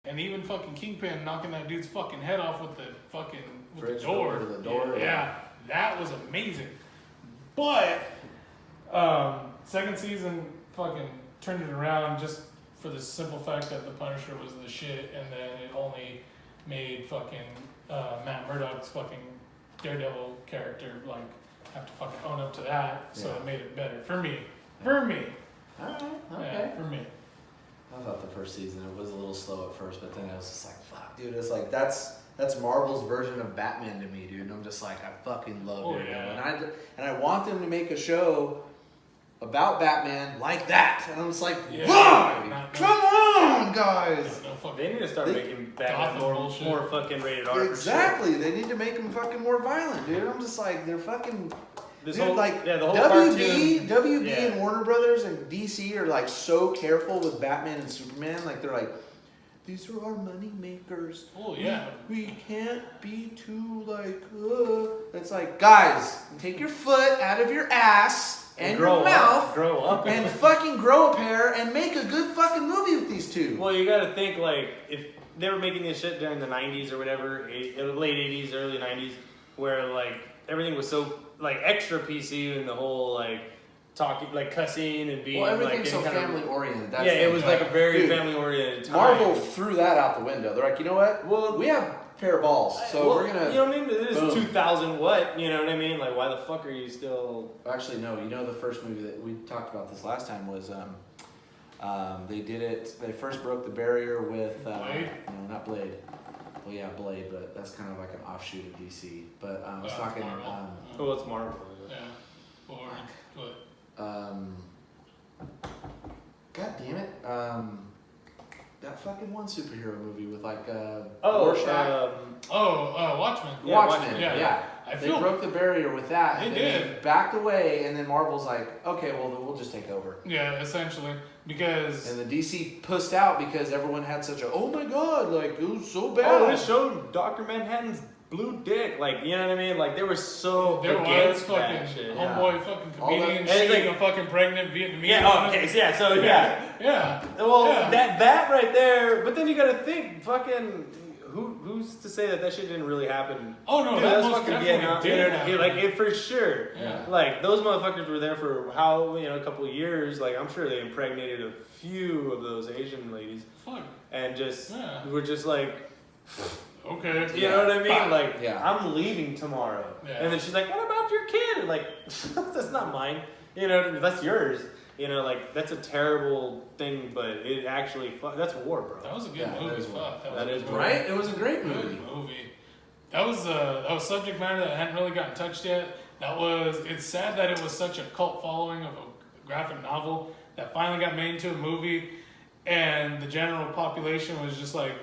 And even fucking Kingpin knocking that dude's fucking head off with the fucking with the door. Yeah, that was amazing. But second season fucking turned it around just for the simple fact that the Punisher was the shit, and then it only made fucking Matt Murdock's fucking Daredevil character like have to fucking own up to that. So it made it better for me. For me. Alright, okay. Yeah, for me. I thought the first season it was a little slow at first, but then it was just like, fuck, dude. It's like that's Marvel's version of Batman to me, dude. And I'm just like, I fucking love Daredevil, and I want them to make a show about Batman like that. And I'm just like, why? Come on, guys. They need to start making Batman more fucking rated R. Exactly. They need to make him fucking more violent, dude. I'm just like, they're fucking. The whole WB and Warner Brothers and DC are like so careful with Batman and Superman. Like they're like, these are our money makers. Oh yeah. We can't be too like. It's like, guys, take your foot out of your ass and your mouth, grow up, and fucking grow a pair and make a good fucking movie with these two. Well, you got to think like if they were making this shit during the '90s or whatever, late '80s, early '90s, where like everything was so like extra PC and the whole like talking, like cussing and being everything's like so family oriented. Yeah, it was like a very family oriented time. Marvel threw that out the window. They're like, you know what? Well, we have a pair of balls, so we're gonna. You know what I mean? It is 2000 what? You know what I mean? Like, why the fuck are you still? Actually, no. You know, the first movie that we talked about this last time was they did it. They first broke the barrier with Blade. No, not Blade. Well, yeah, Blade, but that's kind of like an offshoot of DC. But I was talking. Oh, it's Marvel. Yeah. Or what? God damn it. That fucking one superhero movie with like Watchmen. Yeah, Watchmen. Yeah. They feel broke the barrier with that. They and did. They backed away, and then Marvel's like, okay, well, then we'll just take over. Yeah, essentially. Because... And the DC pussed out because everyone had such a, oh my god, like, it was so bad. Oh, it showed Dr. Manhattan's blue dick. Like, you know what I mean? Like, they were so against that shit. Homeboy fucking comedian shooting a fucking pregnant Vietnamese. Yeah, okay, so yeah, so yeah. Yeah. Well, that right there, but then you gotta think, fucking... Who's to say that shit didn't really happen? Oh no, dude, that was fucking Vietnam. did. Like it for sure. Yeah. Like those motherfuckers were there for a couple of years. Like I'm sure they impregnated a few of those Asian ladies. Fuck. And just were just like, okay. You know what I mean? Like yeah. I'm leaving tomorrow. Yeah. And then she's like, what about your kid? And like that's not mine. You know, that's yours. You know, like, that's a terrible thing, but it actually, that's war, bro. That was a good movie. That is right? It was a great movie. That was subject matter that hadn't really gotten touched yet. It's sad that it was such a cult following of a graphic novel that finally got made into a movie, and the general population was just like,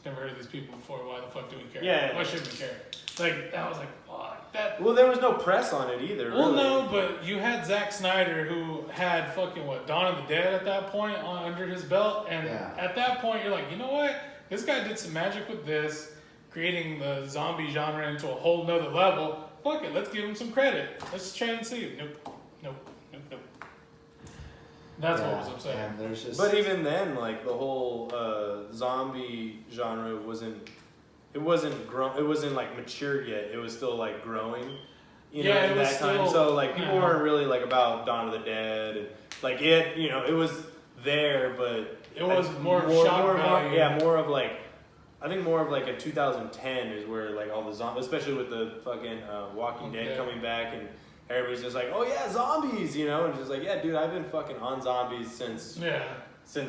never heard of these people before, why the fuck do we care? Yeah. Why should we care? Like, that was like, fuck. Well, there was no press on it either. Well, really. no, but you had Zack Snyder who had fucking Dawn of the Dead at that point under his belt, and at that point you're like, you know what? This guy did some magic with this, creating the zombie genre into a whole nother level. Fuck it, let's give him some credit. Let's try and see. Nope. That's what was upsetting. But even then, like the whole zombie genre wasn't like matured yet. It was still like growing, at that time. So like people weren't really like about Dawn of the Dead, and like it was there, but it was more of like I think more of like a 2010 is where like all the zombies, especially with the fucking Walking Dead coming back, and everybody's just like, oh yeah, zombies, and it's just like, yeah, dude, I've been fucking on zombies since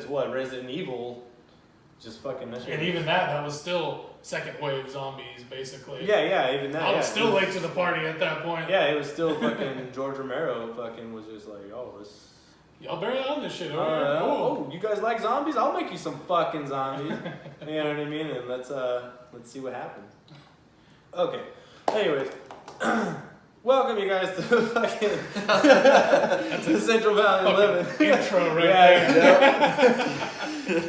what, Resident Evil. Just fucking that shit. And even that was still second wave zombies, basically. Yeah, even that. I was still late to the party at that point. Yeah, it was still fucking George Romero fucking was just like, oh, this. Y'all barely on this shit, oh, you guys like zombies? I'll make you some fucking zombies. You know what I mean? And let's see what happens. Okay. Anyways. Welcome you guys to fucking the Central Valley Livin. Intro right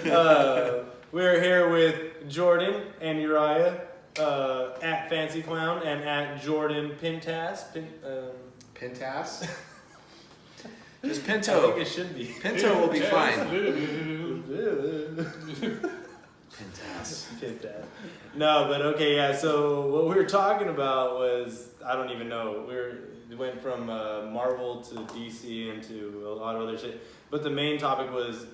there. We're here with Jordan and Uriah at Fancy Clown and at Jordan Pintas. Pintas? Just Pinto. I think it should be. Pinto will be fine. Pintass. No, but okay, yeah. So what we were talking about was I don't even know. We went from Marvel to DC and to a lot of other shit. But the main topic was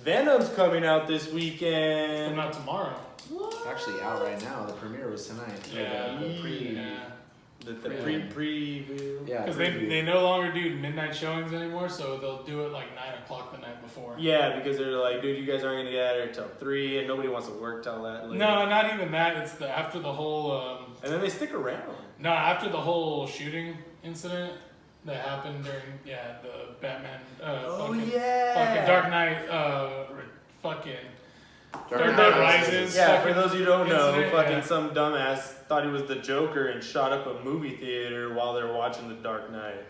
Venom's coming out this weekend. Coming out tomorrow. It's actually out right now. The premiere was tonight. Yeah. The pre. Yeah. The preview. Yeah. Because they no longer do midnight showings anymore, so they'll do it like 9 o'clock the night before. Yeah, because they're like, dude, you guys aren't gonna get out of here till 3, and nobody wants to work till that late. No, not even that. It's after the whole. And then they stick around. No, after the whole shooting incident that happened during the Batman. Fucking Dark Knight. Dark Knight Rises. Yeah, for those who don't know, incident, some dumbass thought he was the Joker and shot up a movie theater while they were watching The Dark Knight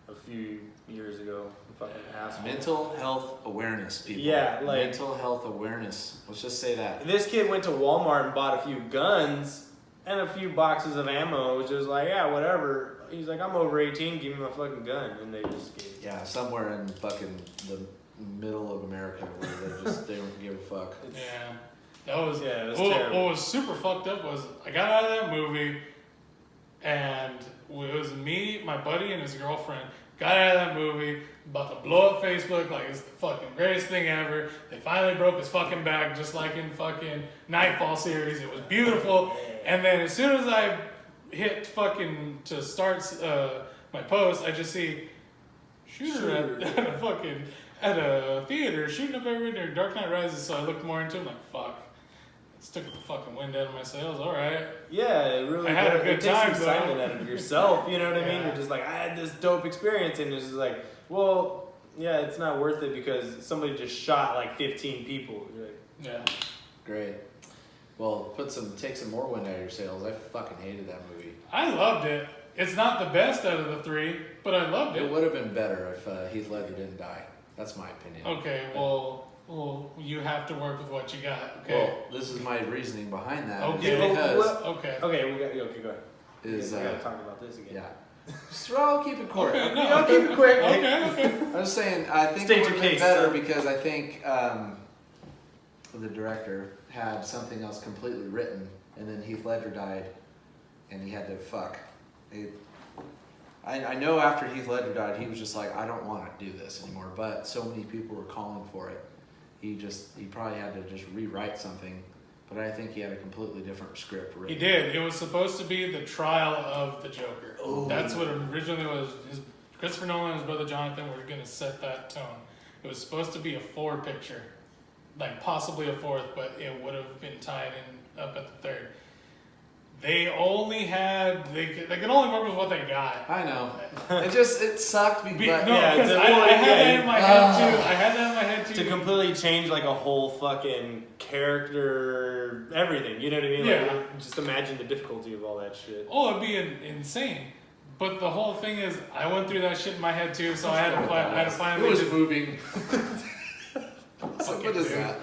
a few years ago. Fucking asshole. Mental health awareness, people. Yeah, like mental health awareness. Let's just say that. This kid went to Walmart and bought a few guns and a few boxes of ammo, which is like, yeah, whatever. He's like, I'm over 18, give me my fucking gun, and they just gave. Yeah, somewhere in fucking the middle of America where they don't give a fuck. Yeah. That was, it was what terrible. was super fucked up was I got out of that movie and it was me, my buddy, and his girlfriend got out of that movie, about to blow up Facebook like it's the fucking greatest thing ever. They finally broke his fucking back just like in fucking Nightfall series. It was beautiful. And then as soon as I hit fucking to start my post, I just see shooter at a theater shooting up everybody during Dark Knight Rises. So I looked more into it, I'm like, fuck. It's took the fucking wind out of my sails. All right. Yeah, it really. I had a good time. It takes excitement out of yourself. You know what I mean? Yeah. You're just like, I had this dope experience, and it's just like, well, yeah, it's not worth it because somebody just shot like 15 people. You're like, Yeah. Great. Well, take some more wind out of your sails. I fucking hated that movie. I loved it. It's not the best out of the three, but I loved it. It would have been better if Heath Ledger didn't die. That's my opinion. Okay, well, you have to work with what you got. Okay. Well, this is my reasoning behind that. Okay. Because Okay. okay, go ahead. We gotta talk about this again. Yeah. Just I'll keep it quick. Okay, no, I'll keep it quick. Okay. I'm just saying, I think State it would your have been case, better son. because I think the director had something else completely written, and then Heath Ledger died, and he had to fuck. I know after Heath Ledger died, he was just like, I don't want to do this anymore. But so many people were calling for it. He probably had to just rewrite something. But I think he had a completely different script written. He did. It was supposed to be the trial of the Joker. Oh. That's what it originally was. Christopher Nolan and his brother Jonathan were going to set that tone. It was supposed to be a 4 picture, like possibly a 4th, but it would have been tied in up at the 3rd. They could only work with what they got. I know. It sucked because I had that in my head too. I had that in my head too. To completely change like a whole fucking character, everything. You know what I mean? Yeah. Like, just imagine the difficulty of all that shit. Oh, it'd be insane. But the whole thing is, I went through that shit in my head too, so I had to finally. It was moving. What is that?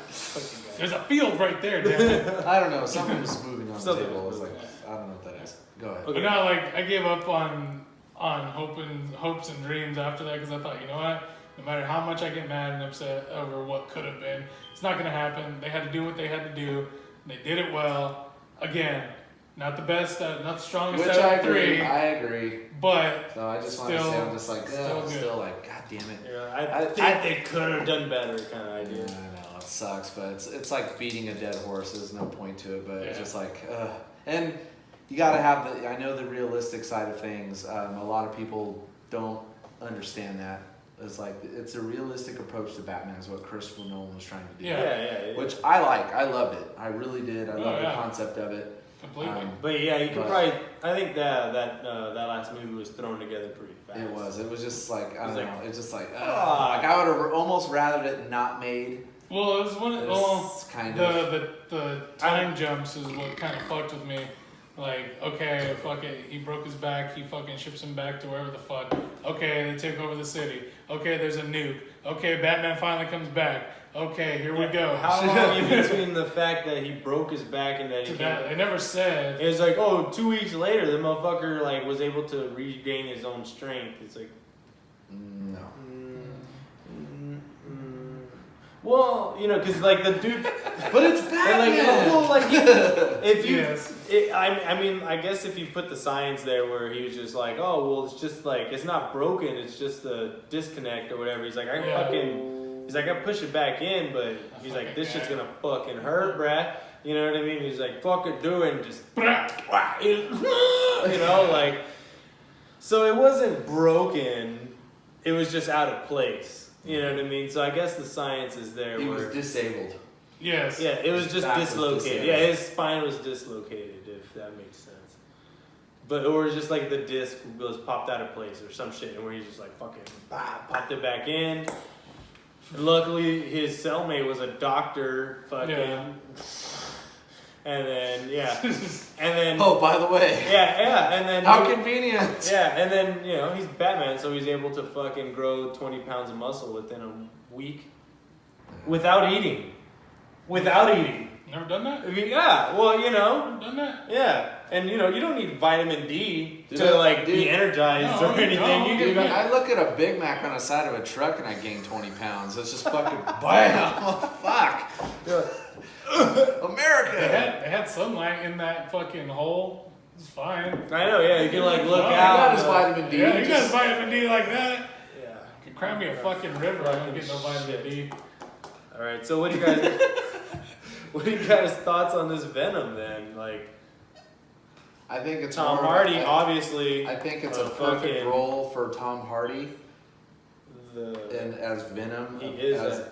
There's a field right there, damn it. I don't know. Something was moving on the Something table. I was was like, I don't know what that is. Go ahead. But now, like, I gave up on hopes and dreams after that because I thought, you know what? No matter how much I get mad and upset over what could have been, it's not gonna happen. They had to do what they had to do. And they did it well. Again, not the best, not the strongest Which out I of the agree. 3. I agree. But So I just want to say, I'm just like, still like, God damn it. Yeah, I think they could have done better, kind of idea. Yeah, I know it sucks, but it's like beating a dead horse. There's no point to it, but it's just like, and you gotta have I know the realistic side of things. A lot of people don't understand that. It's like it's a realistic approach to Batman is what Christopher Nolan was trying to do. Yeah. Which I like. I loved it. I really did. I love the concept of it. completely. But yeah, you could probably. I think that last movie was thrown together pretty fast. It was. It was just like I don't know. It's just like fuck. I would have almost rathered it not made. Well, it was one of kind of the time jumps is what kind of fucked with me. Like, okay, fuck it, he broke his back, he fucking ships him back to wherever the fuck. Okay, they take over the city. Okay, there's a nuke. Okay, Batman finally comes back. Okay, here we go. How long in between the fact that he broke his back and that he They never said. It was like, 2 weeks later, the motherfucker like was able to regain his own strength. It's like, no. Well, you know, because like the dude, but it's Batman. I mean, I guess if you put the science there where he was just like, oh, well, it's just like it's not broken, it's just a disconnect or whatever. He's like, I push it back in, but he's like, this shit's gonna fucking hurt, bruh. You know what I mean? He's like, fuck it, do it, and just, you know, like. So it wasn't broken. It was just out of place. You know what I mean? So I guess the science is there. He was disabled. Yes. Yeah, it was just dislocated. Yeah, his spine was dislocated, if that makes sense. But or it's just like the disc was popped out of place or some shit, and where he's just like fucking popped it back in. And luckily, his cellmate was a doctor. Fucking. Yeah. And then and then. Oh, by the way. Yeah, and then. How convenient. Yeah, and then he's Batman, so he's able to fucking grow 20 pounds of muscle within a week, without eating. Never done that? I mean, yeah, well, Never done that? Yeah, and you don't need vitamin D to be energized or anything. I look at a Big Mac on the side of a truck and I gain 20 pounds. It's just fucking bam. Oh, fuck. America. They had sunlight in that fucking hole. It's fine. I know, yeah. You can look out. He got his vitamin D. Yeah, he got his vitamin D like that. Yeah. You can cry me a fucking river. I don't get no vitamin D. All right. So what do you guys' thoughts on this Venom then? Like, I think it's Tom Hardy, obviously. I think it's a perfect role for Tom Hardy. And as Venom,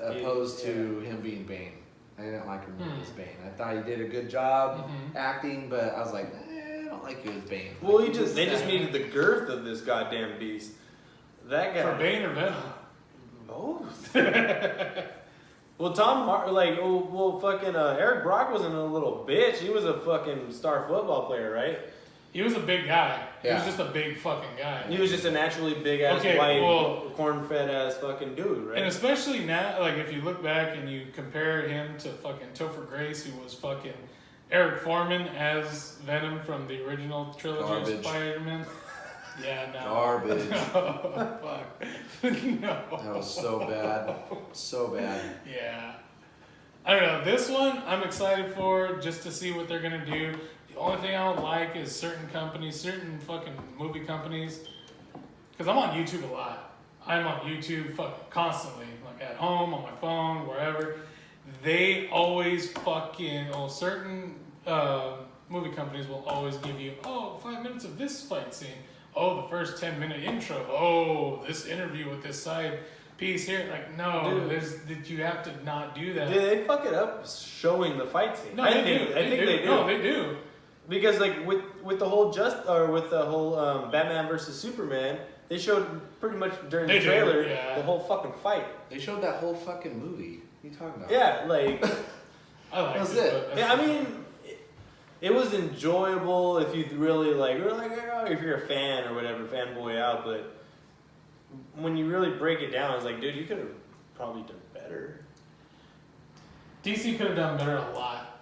opposed to him being Bane. I didn't like him as Bane. I thought he did a good job acting, but I was like, I don't like you as Bane. Well, they just needed the girth of this goddamn beast. That guy. For Bane or Venom? Both. Well, fucking Eric Brock wasn't a little bitch. He was a fucking star football player, right? He was a big guy. He was just a big fucking guy. He was just a naturally big ass corn-fed ass fucking dude, right? And especially now, like if you look back and you compare him to fucking Topher Grace, who was fucking Eric Foreman as Venom from the original trilogy of Spider-Man. Yeah, no. Garbage. Oh, fuck. No. That was so bad. So bad. Yeah. I don't know. This one I'm excited for just to see what they're going to do. The only thing I don't like is certain fucking movie companies, because I'm on YouTube a lot. I'm on YouTube fucking constantly, like at home, on my phone, wherever. They always certain movie companies will always give you, 5 minutes of this fight scene. Oh, the first 10-minute intro. Oh, this interview with this side piece here. Like, no, you have to not do that. Did they fuck it up showing the fight scene? No, I think they do. No, they do. Because like with the whole Batman versus Superman, they showed pretty much during the trailer the whole fucking fight. They showed that whole fucking movie. What are you talking about? Yeah, like I like that's it. Yeah, I mean, it was enjoyable if you really if you're a fan or whatever, fanboy out. But when you really break it down, it's like, dude, you could have probably done better. DC could have done better a lot.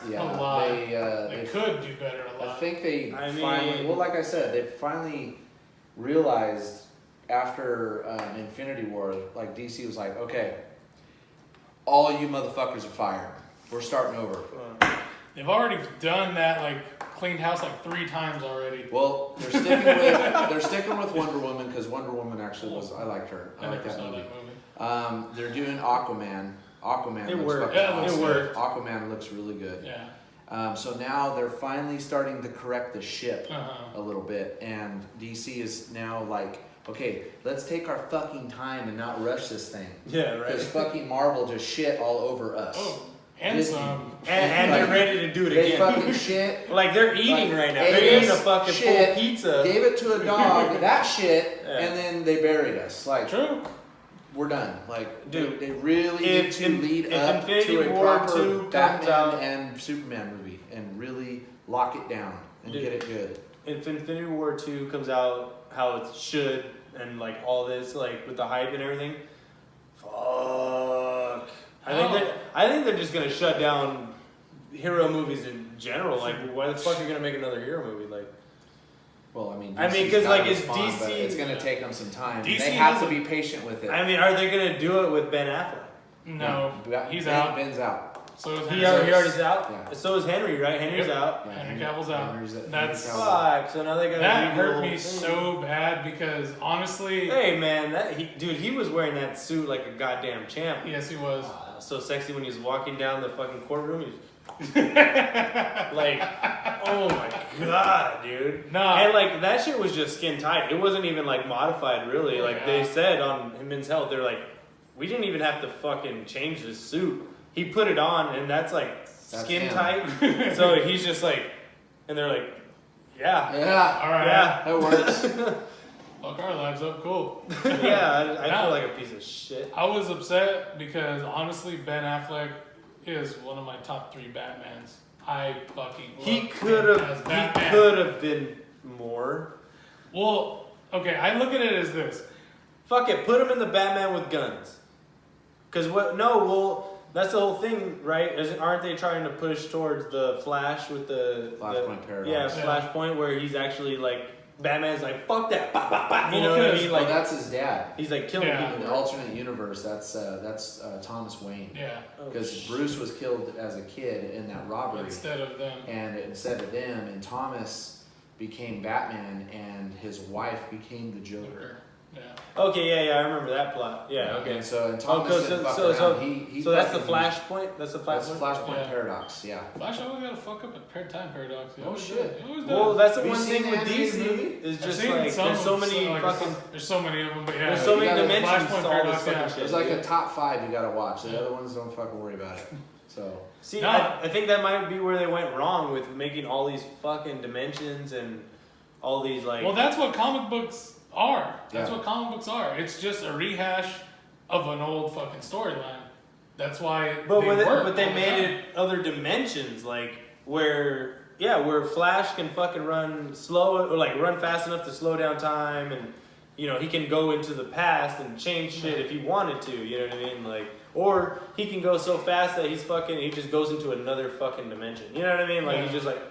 Yeah, a lot. They could do better a lot. I think finally, like I said, they finally realized after Infinity War, like DC was like, okay, all you motherfuckers are fired. We're starting over. They've already done that, like cleaned house like 3 times already. Well, they're sticking with Wonder Woman because Wonder Woman actually I liked her. I like that movie. They're doing Aquaman. It worked. It worked. Aquaman looks really good. Yeah. So now they're finally starting to correct the ship a little bit, and DC is now like, okay, let's take our fucking time and not rush this thing. Yeah, right. Because fucking Marvel just shit all over us. Oh, and some. And they're ready to do it they again. They fucking shit. Like they're eating right now. They're eating a fucking full pizza. Gave it to a dog, that shit, and then they buried us. Like, true. We're done. Like, dude, they really need to lead up to a proper Batman and Superman movie and really lock it down and get it good. If Infinity War 2 comes out how it should and like all this, like with the hype and everything, fuck. I think they're just gonna shut down hero movies in general. Like, why the fuck are you gonna make another hero movie? Like, well, I mean, because like it's DC. It's gonna take them some time. DC they have to be patient with it. I mean, are they gonna do it with Ben Affleck? No, he's Ben, out. Ben's out. So is He already's out. Yeah. So is Henry, right? Henry's out. Yeah, Henry Cavill's out. That's Fuck. So now they got. That hurt me so bad because honestly. Hey man, he was wearing that suit like a goddamn champ. Yes, he was. That was so sexy when he was walking down the fucking courtroom. He was like, oh my god, dude. Nah. And like that shit was just skin tight. It wasn't even like modified really. Like they said on Men's Health, they're like, we didn't even have to fucking change the suit. He put it on and that's skin tight. So he's just like, and they're like, yeah. Yeah. All right. Yeah. That works. Fuck our lives up. Cool. Yeah, I feel like a piece of shit. I was upset because honestly, Ben Affleck is one of my top 3 Batmans. I fucking love He could have been more. Well, okay, I look at it as this. Fuck it, put him in the Batman with guns. Cause that's the whole thing, right? Aren't they trying to push towards the Flash with the Flashpoint paradox? Yeah, Flashpoint where he's actually like Batman's like fuck that, bah, bah, bah, you know what I mean? Like that's his dad. He's like killing people. In the alternate universe, that's Thomas Wayne. Yeah. Because Bruce was killed as a kid in that robbery. Instead of them, and Thomas became Batman, and his wife became the Joker. Yeah. Okay, yeah, I remember that plot. Yeah, okay. And so Thomas didn't fuck around. So that's the Flashpoint? That's the Flashpoint? That's the Flashpoint paradox, yeah. Flash always gotta fuck up a time paradox. Oh shit. He always does. Well, that's the Have one you thing seen with the animated movie? DC is just I've like seen there's so many fucking. There's so many of them, but yeah. There's so many dimensions Flashpoint to all this paradox, fucking yeah. shit. There's like a top 5 you gotta watch. The other ones don't fucking worry about it. So See, No. I think that might be where they went wrong with making all these fucking dimensions and all these like. Well, that's what comic books are. That's Yeah. what comic books are. It's just a rehash of an old fucking storyline. That's why. But they they made it other dimensions, like where Flash can fucking run slow or like run fast enough to slow down time, and he can go into the past and change shit if he wanted to. You know what I mean? Like, or he can go so fast that he just goes into another fucking dimension. You know what I mean? Like he's just like,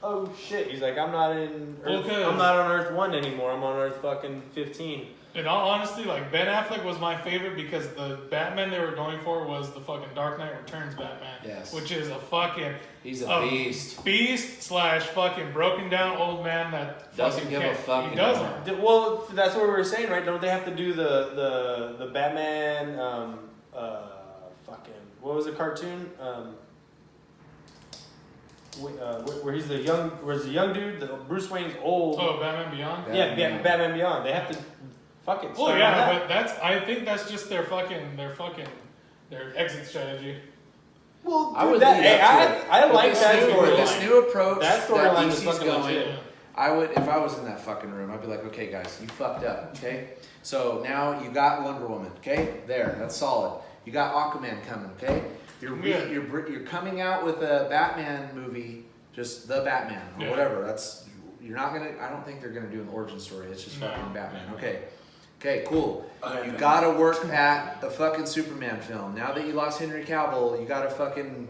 oh shit. He's like, I'm not on Earth 1 anymore. I'm on Earth fucking 15. In all honesty, like Ben Affleck was my favorite because the Batman they were going for was the fucking Dark Knight Returns Batman. Yes. Which is a fucking. he's a beast. Beast / fucking broken down old man that Doesn't fucking give a can't- fuck He doesn't. anymore. Well, that's what we were saying, right? Don't they have to do the Batman? Fucking what was the cartoon? Where he's the young dude, the Bruce Wayne's old. Oh, Batman Beyond. Batman Beyond. They have to fuck it. Well, yeah, but I think that's just their exit strategy. Well, I would that, lead up to it. I like With that storyline. This new approach That that storyline is DC's fucking going. legit. I would, if I was in that fucking room, I'd be like, okay, guys, you fucked up, okay? So now you got Wonder Woman, okay? That's solid. You got Aquaman coming, okay? You're coming out with a Batman movie, just the Batman or whatever. You're not gonna. I don't think they're gonna do an origin story. It's just fucking Batman. Okay, cool. You gotta work at a fucking Superman film. Now that you lost Henry Cavill, you gotta fucking.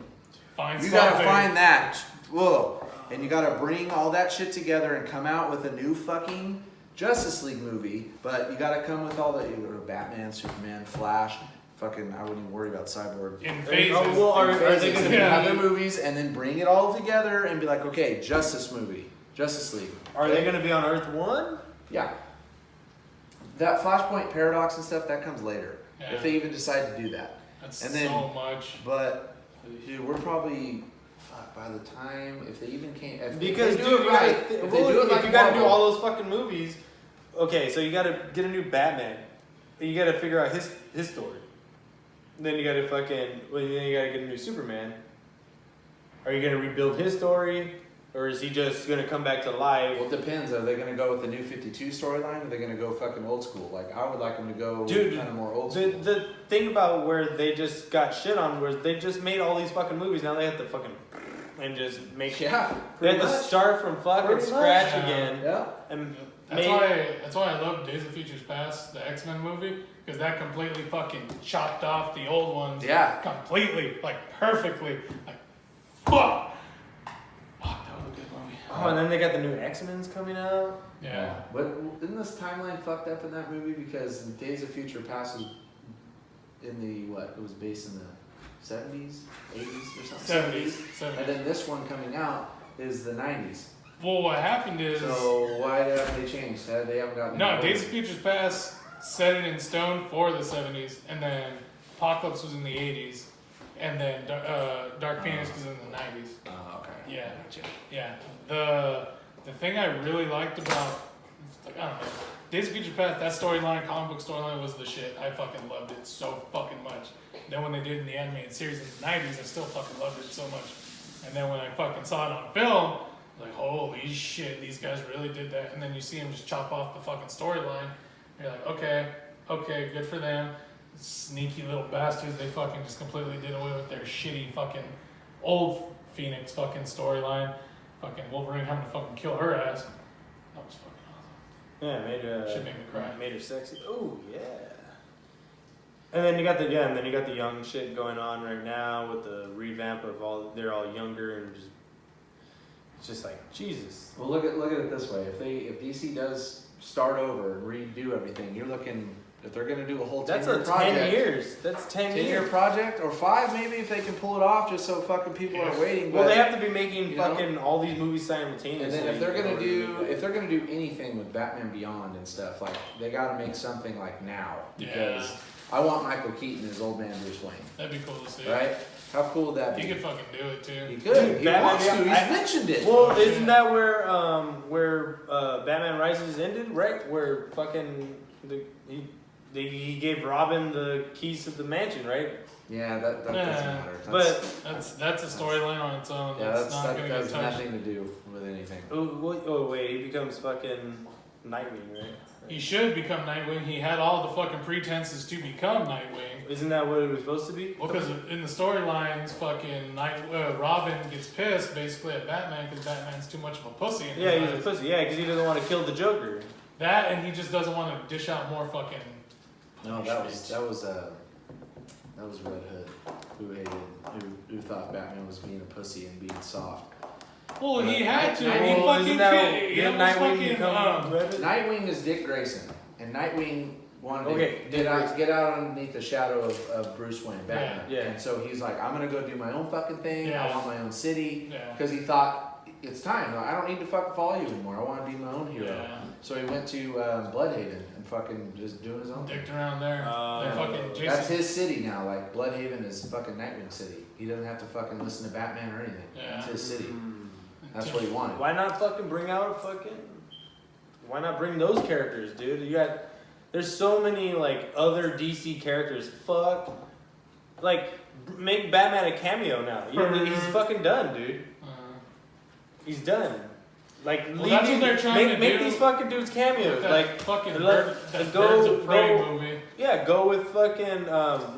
Gotta find that. Whoa. And you gotta bring all that shit together and come out with a new fucking Justice League movie. But you gotta come with all the Batman, Superman, Flash. Fucking, I wouldn't even worry about Cyborg. In phases. Are they And gonna have their movies and then bring it all together and be like, okay, Justice League. Are they gonna be on Earth 1? Yeah. That Flashpoint paradox and stuff, that comes later. Yeah. If they even decide to do that. That's and then, so much. But, dude, we're probably, by the time, if they even came, if Because they do it right, if they do it like if you gotta do Marvel, all those fucking movies, okay, so you gotta get a new Batman. You gotta figure out his story. Then you gotta then you gotta get a new Superman. Are you gonna rebuild his story? Or is he just gonna come back to life? Well, it depends. Are they going to go with the New 52 storyline, or are they going to go fucking old school? Like, I would like them to go kind of more old school. The thing about where they just got shit on was they just made all these fucking movies. Now they have to fucking and just make Yeah, they have to start from fucking scratch again. Yeah. And That's why I love Days of Futures Past, the X-Men movie, because that completely fucking chopped off the old ones. Yeah. Completely, like perfectly, like fuck. Fuck, that was a good movie. Oh, and then they got the new X-Men's coming out. Yeah. But isn't this timeline fucked up in that movie? Because Days of Future Past was in the what? It was based in the 70s, 80s or something. 70s. And then this one coming out is the 90s. Well, what happened is. So why haven't they changed? They haven't gotten. No, Days of Future Past set it in stone for the 70s, and then Apocalypse was in the 80s, and then Dark Phoenix was in the 90s. Oh, okay. Yeah. Gotcha. Yeah. The thing I really liked about, like, I don't know, Days of Future Past, that storyline, comic book storyline was the shit. I fucking loved it so fucking much. Then when they did it in the animated series in the 90s, I still fucking loved it so much. And then when I fucking saw it on film, like, holy shit, these guys really did that. And then you see them just chop off the fucking storyline. You're like, okay, good for them. Sneaky little bastards, they fucking just completely did away with their shitty fucking old Phoenix fucking storyline. Fucking Wolverine having to fucking kill her ass. That was fucking awesome. Yeah, made her. Should make me cry. Made her sexy. Oh yeah. And then you got the young shit going on right now with the revamp of they're all younger and just. It's just like Jesus. Well, look at it this way: if DC does start over and redo everything, you're looking. If they're going to do a whole 10-year project, 10 years. That's 10 years. 10-year project or 5 maybe if they can pull it off, just so fucking people are waiting. Well, they have to be making fucking all these movies simultaneously. And then if they're gonna do anything with Batman Beyond and stuff, like they got to make something like now because I want Michael Keaton as old man Bruce Wayne. That'd be cool to see. Right? How cool would that be? He could fucking do it too. He could. He wants to. He's mentioned it. Well, isn't that where Batman Rises ended? Right? Where fucking he gave Robin the keys to the mansion, right? Yeah, that doesn't matter. But that's a storyline on its own. Yeah, that's not that gonna has get touched. nothing to do with anything. Oh wait, he becomes fucking Nightwing, right? He should become Nightwing. He had all the fucking pretenses to become Nightwing. Isn't that what it was supposed to be? Well, because in the storylines, fucking Robin gets pissed basically at Batman because Batman's too much of a pussy. Yeah, he's a pussy. Yeah, because he doesn't want to kill the Joker. That and he just doesn't want to dish out more fucking. No, that was Red Hood who thought Batman was being a pussy and being soft. Well, he had to. Nightwing is Dick Grayson, and Nightwing wanted to get out underneath the shadow of Bruce Wayne, Batman. Yeah. And so he's like, I'm gonna go do my own fucking thing. Yeah. I want my own city. Yeah. Because he thought it's time. I don't need to fucking follow you anymore. I want to be my own hero. Yeah. So he went to Bloodhaven and fucking just doing his own thing. Dicked around there. Fucking Jason. That's his city now. Like Bloodhaven is fucking Nightwing City. He doesn't have to fucking listen to Batman or anything. Yeah. It's his city. That's what he wanted. Why not fucking bring out a fucking? Why not bring those characters, dude? There's so many like other DC characters. Make Batman a cameo now. He's fucking done, dude. He's done. Like, that's what they're trying to do. Make these fucking dudes cameos. Like, fucking Birds of Prey movie. Yeah, go with fucking.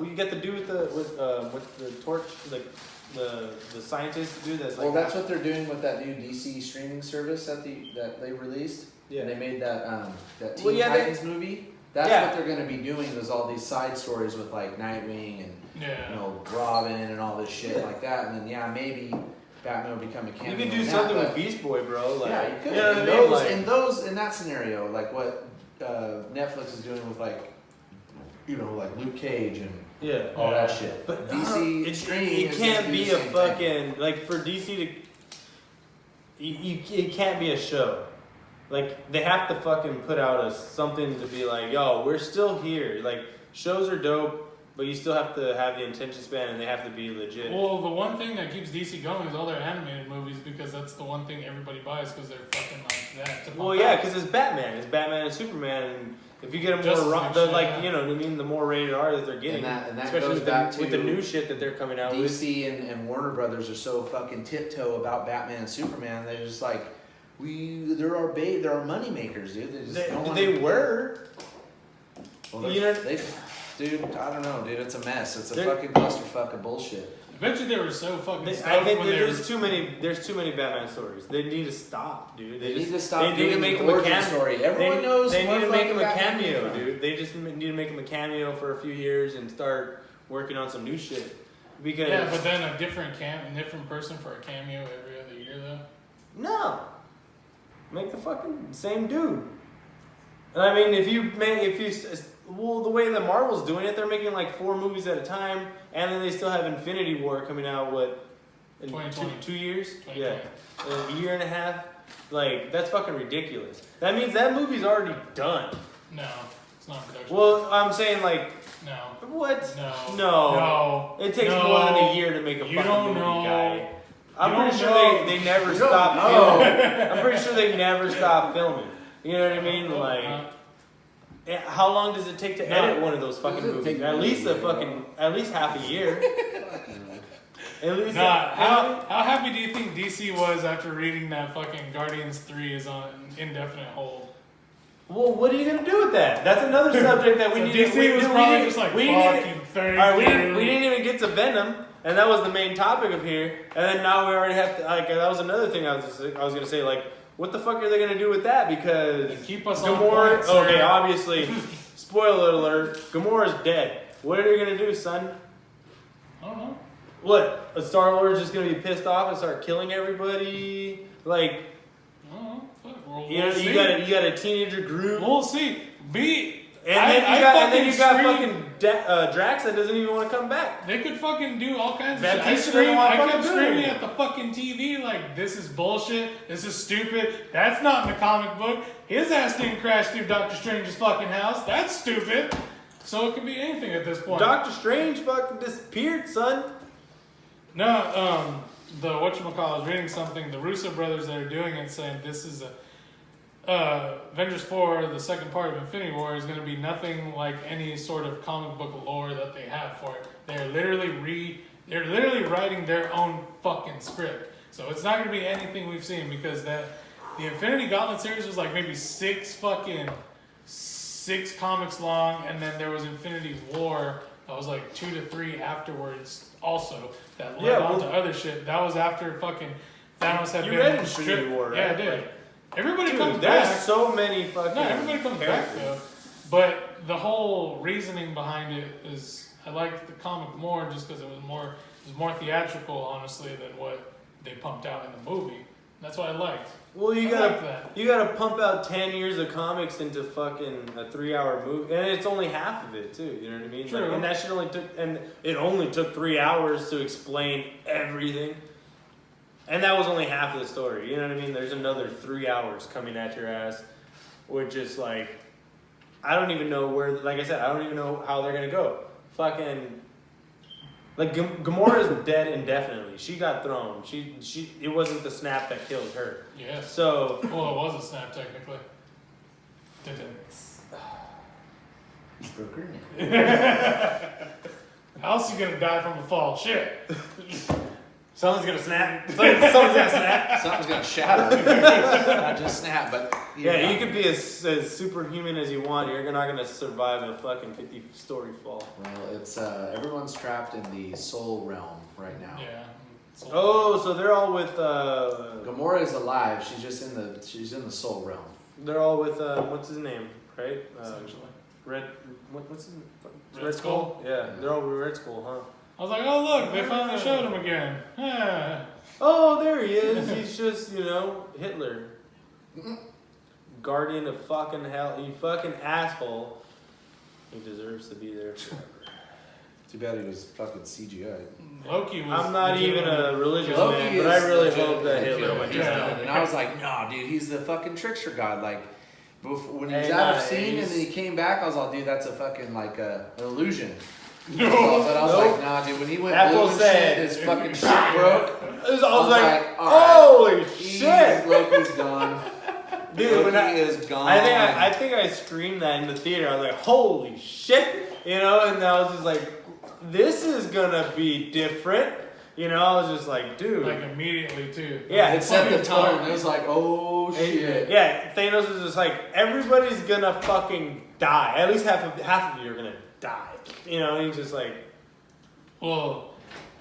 You get the dude with the torch, like the scientist dude. That's like. Well, that's what they're doing with that new DC streaming service that they released. Yeah. And they made that Teen Titans movie. That's what they're going to be doing. Is all these side stories with like Nightwing and Robin and all this shit like that. And then maybe Batman will become a cameo. You could do something with Beast Boy, bro. Like, yeah, you could. In that scenario, like what Netflix is doing with like Luke Cage and all that shit. But DC streaming, it can't be a fucking like for DC to. It can't be a show. Like they have to fucking put out something to be like, yo, we're still here. Like shows are dope. But you still have to have the attention span, and they have to be legit. Well, the one thing that keeps DC going is all their animated movies, because that's the one thing everybody buys, because they're fucking like that. Well, yeah, because it's Batman. It's Batman and Superman. And if you get them more you know what I mean, the more rated R that they're getting, and that especially goes with the new shit that they're coming out with. DC and Warner Brothers are so fucking tiptoe about Batman and Superman. They're just like, they're our money makers, dude. They were. Well, dude, I don't know, dude. It's a mess. It's a fucking clusterfuck of bullshit. I bet you they were so fucking stoked. I think there's too many Batman stories. They need to stop, dude. They need to stop. They need to make them a cameo. Story. Everyone knows. They need to make him a cameo, dude. They just need to make him a cameo for a few years and start working on some new shit. Because but then a different person for a cameo every other year, though. No, make the fucking same dude. I mean, Well, the way that Marvel's doing it, they're making like 4 movies at a time, and then they still have Infinity War coming out, in 2 years? 2020. Yeah. A year and a half. Like, that's fucking ridiculous. That means that movie's already done. No, it's not production. Well, I'm saying, like, no. what? No. No. It takes more than a year to make a fucking movie, guy. I'm pretty sure they never stopped filming. I'm pretty sure they never stopped filming. You know what I mean? Like, how long does it take to edit one of those fucking movies? At least half a year. At least. How happy do you think DC was after reading that fucking Guardians 3 is on indefinite hold? Well, what are you gonna do with that? That's another subject that we So need. DC was probably just like, fucking thank you. We didn't even get to Venom, and that was the main topic of here. And then now we already have to. Like, that was another thing I was gonna say. Like, what the fuck are they gonna do with that? Because keep us Gamora. on point, sir. Okay, obviously, spoiler alert. Gamora's dead. What are they gonna do, son? I don't know. What? A Star-Lord's just gonna be pissed off and start killing everybody? Like. You got a teenager group. We'll see. And then you got fucking Drax that doesn't even want to come back. They could fucking do all kinds of That shit. I kept screaming at the fucking TV like, this is bullshit. This is stupid. That's not in the comic book. His ass didn't crash through Doctor Strange's fucking house. That's stupid. So it could be anything at this point. Doctor Strange fucking disappeared, son. No, the whatchamacallit, I was reading something. The Russo brothers that are doing it saying this is Avengers 4, the second part of Infinity War, is going to be nothing like any sort of comic book lore that they have for it. They're literally writing their own fucking script. So it's not going to be anything we've seen because the Infinity Gauntlet series was like maybe 6 comics long, and then there was Infinity War that was like 2 to 3 afterwards also that led on to other shit. That was after fucking Thanos had been read Infinity War, right? Yeah, I did. Everybody comes there's back. So many fucking. No, everybody comes back though. But the whole reasoning behind it is, I liked the comic more just because it was more theatrical, honestly, than what they pumped out in the movie. That's what I liked. Well, you gotta pump out 10 years of comics into fucking a 3-hour movie, and it's only half of it too. You know what I mean? True. Like, and that shit only took 3 hours to explain everything. And that was only half of the story, you know what I mean? There's another 3 hours coming at your ass, which is like, I don't even know where, like I said, I don't even know how they're gonna go. Fucking, like, Gamora's dead indefinitely. She got thrown. It wasn't the snap that killed her. Yeah. So. Well, it was a snap, technically. Broke her neck. How else are you gonna die from a fall? Shit. Someone's gonna snap. Someone's gonna snap. Something's gonna shatter. Not just snap, but you could be as superhuman as you want. You're not gonna survive a fucking 50-story fall. Well, it's everyone's trapped in the soul realm right now. Yeah. So they're all with. Gamora is alive. She's in the soul realm. They're all with what's his name, right? Essentially. What's his name? Red Skull? Yeah, they're all with Red Skull, huh? I was like, oh look, they finally showed him again. Oh, there he is. He's just, Hitler. Guardian of fucking hell. You fucking asshole. He deserves to be there forever. Too bad he was fucking CGI. Loki was. I'm not even a religious man, but I really hope that Hitler went down. And I was like, no, dude, he's the fucking trickster god. Like, when he was out of scene and then he came back, I was like, dude, that's a fucking, like, an illusion. No. But I was like, nah, dude, when he went blue and shit, his fucking shit broke. I was like, holy shit. Loki's gone. Dude, Loki is gone. I think I screamed that in the theater. I was like, holy shit. And I was just like, this is gonna be different. I was just like, dude. Like immediately too. Yeah. It set the tone. It was like, oh shit. Yeah, Thanos was just like, everybody's gonna fucking die. At least half of you are gonna die. And he's just like. Well,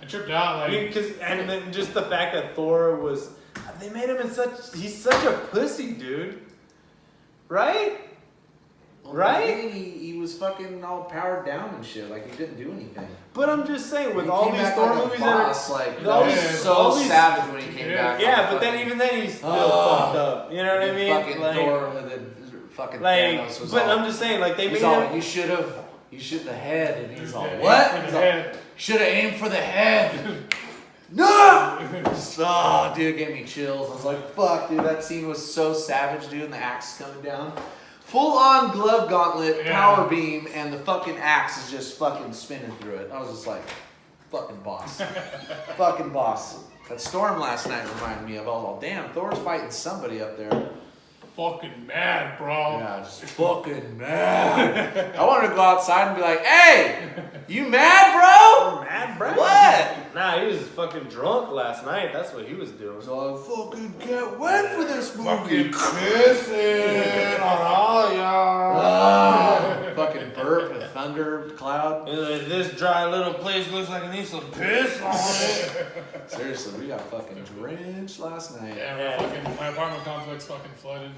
I tripped out like. And then just the fact that Thor was. They made him he's such a pussy, dude. Right? Well, right? He was fucking all powered down and shit. Like, he didn't do anything. But I'm just saying, with all these Thor movies boss, that are... Like, so savage when he came back. Yeah, but then even then he's still fucked up. You know what I mean? Fucking Thor with the fucking like, Thanos was but all, I'm just saying, like, they made all, him. you should the head, and he's all, Yeah, what? He's all, should have aimed for the head. No! Oh, dude, it gave me chills. I was like, fuck, dude, that scene was so savage, dude, and the axe is coming down. Full on glove gauntlet, power beam, and the fucking axe is just fucking spinning through it. I was just like, fucking boss. Fucking boss. That storm last night reminded me of, oh, damn, Thor's fighting somebody up there. fucking mad, bro. Yeah, just fucking mad. I wanted to go outside and be like, hey, you mad, bro? You're mad, bro? What? Nah, he was fucking drunk last night. That's what he was doing. So I fucking can't wait for this movie. Fucking pissing on all y'all. Fucking burp, a thunder cloud. This dry little place looks like it needs some piss on it. Seriously, we got fucking drenched last night. Yeah, my apartment complex fucking flooded.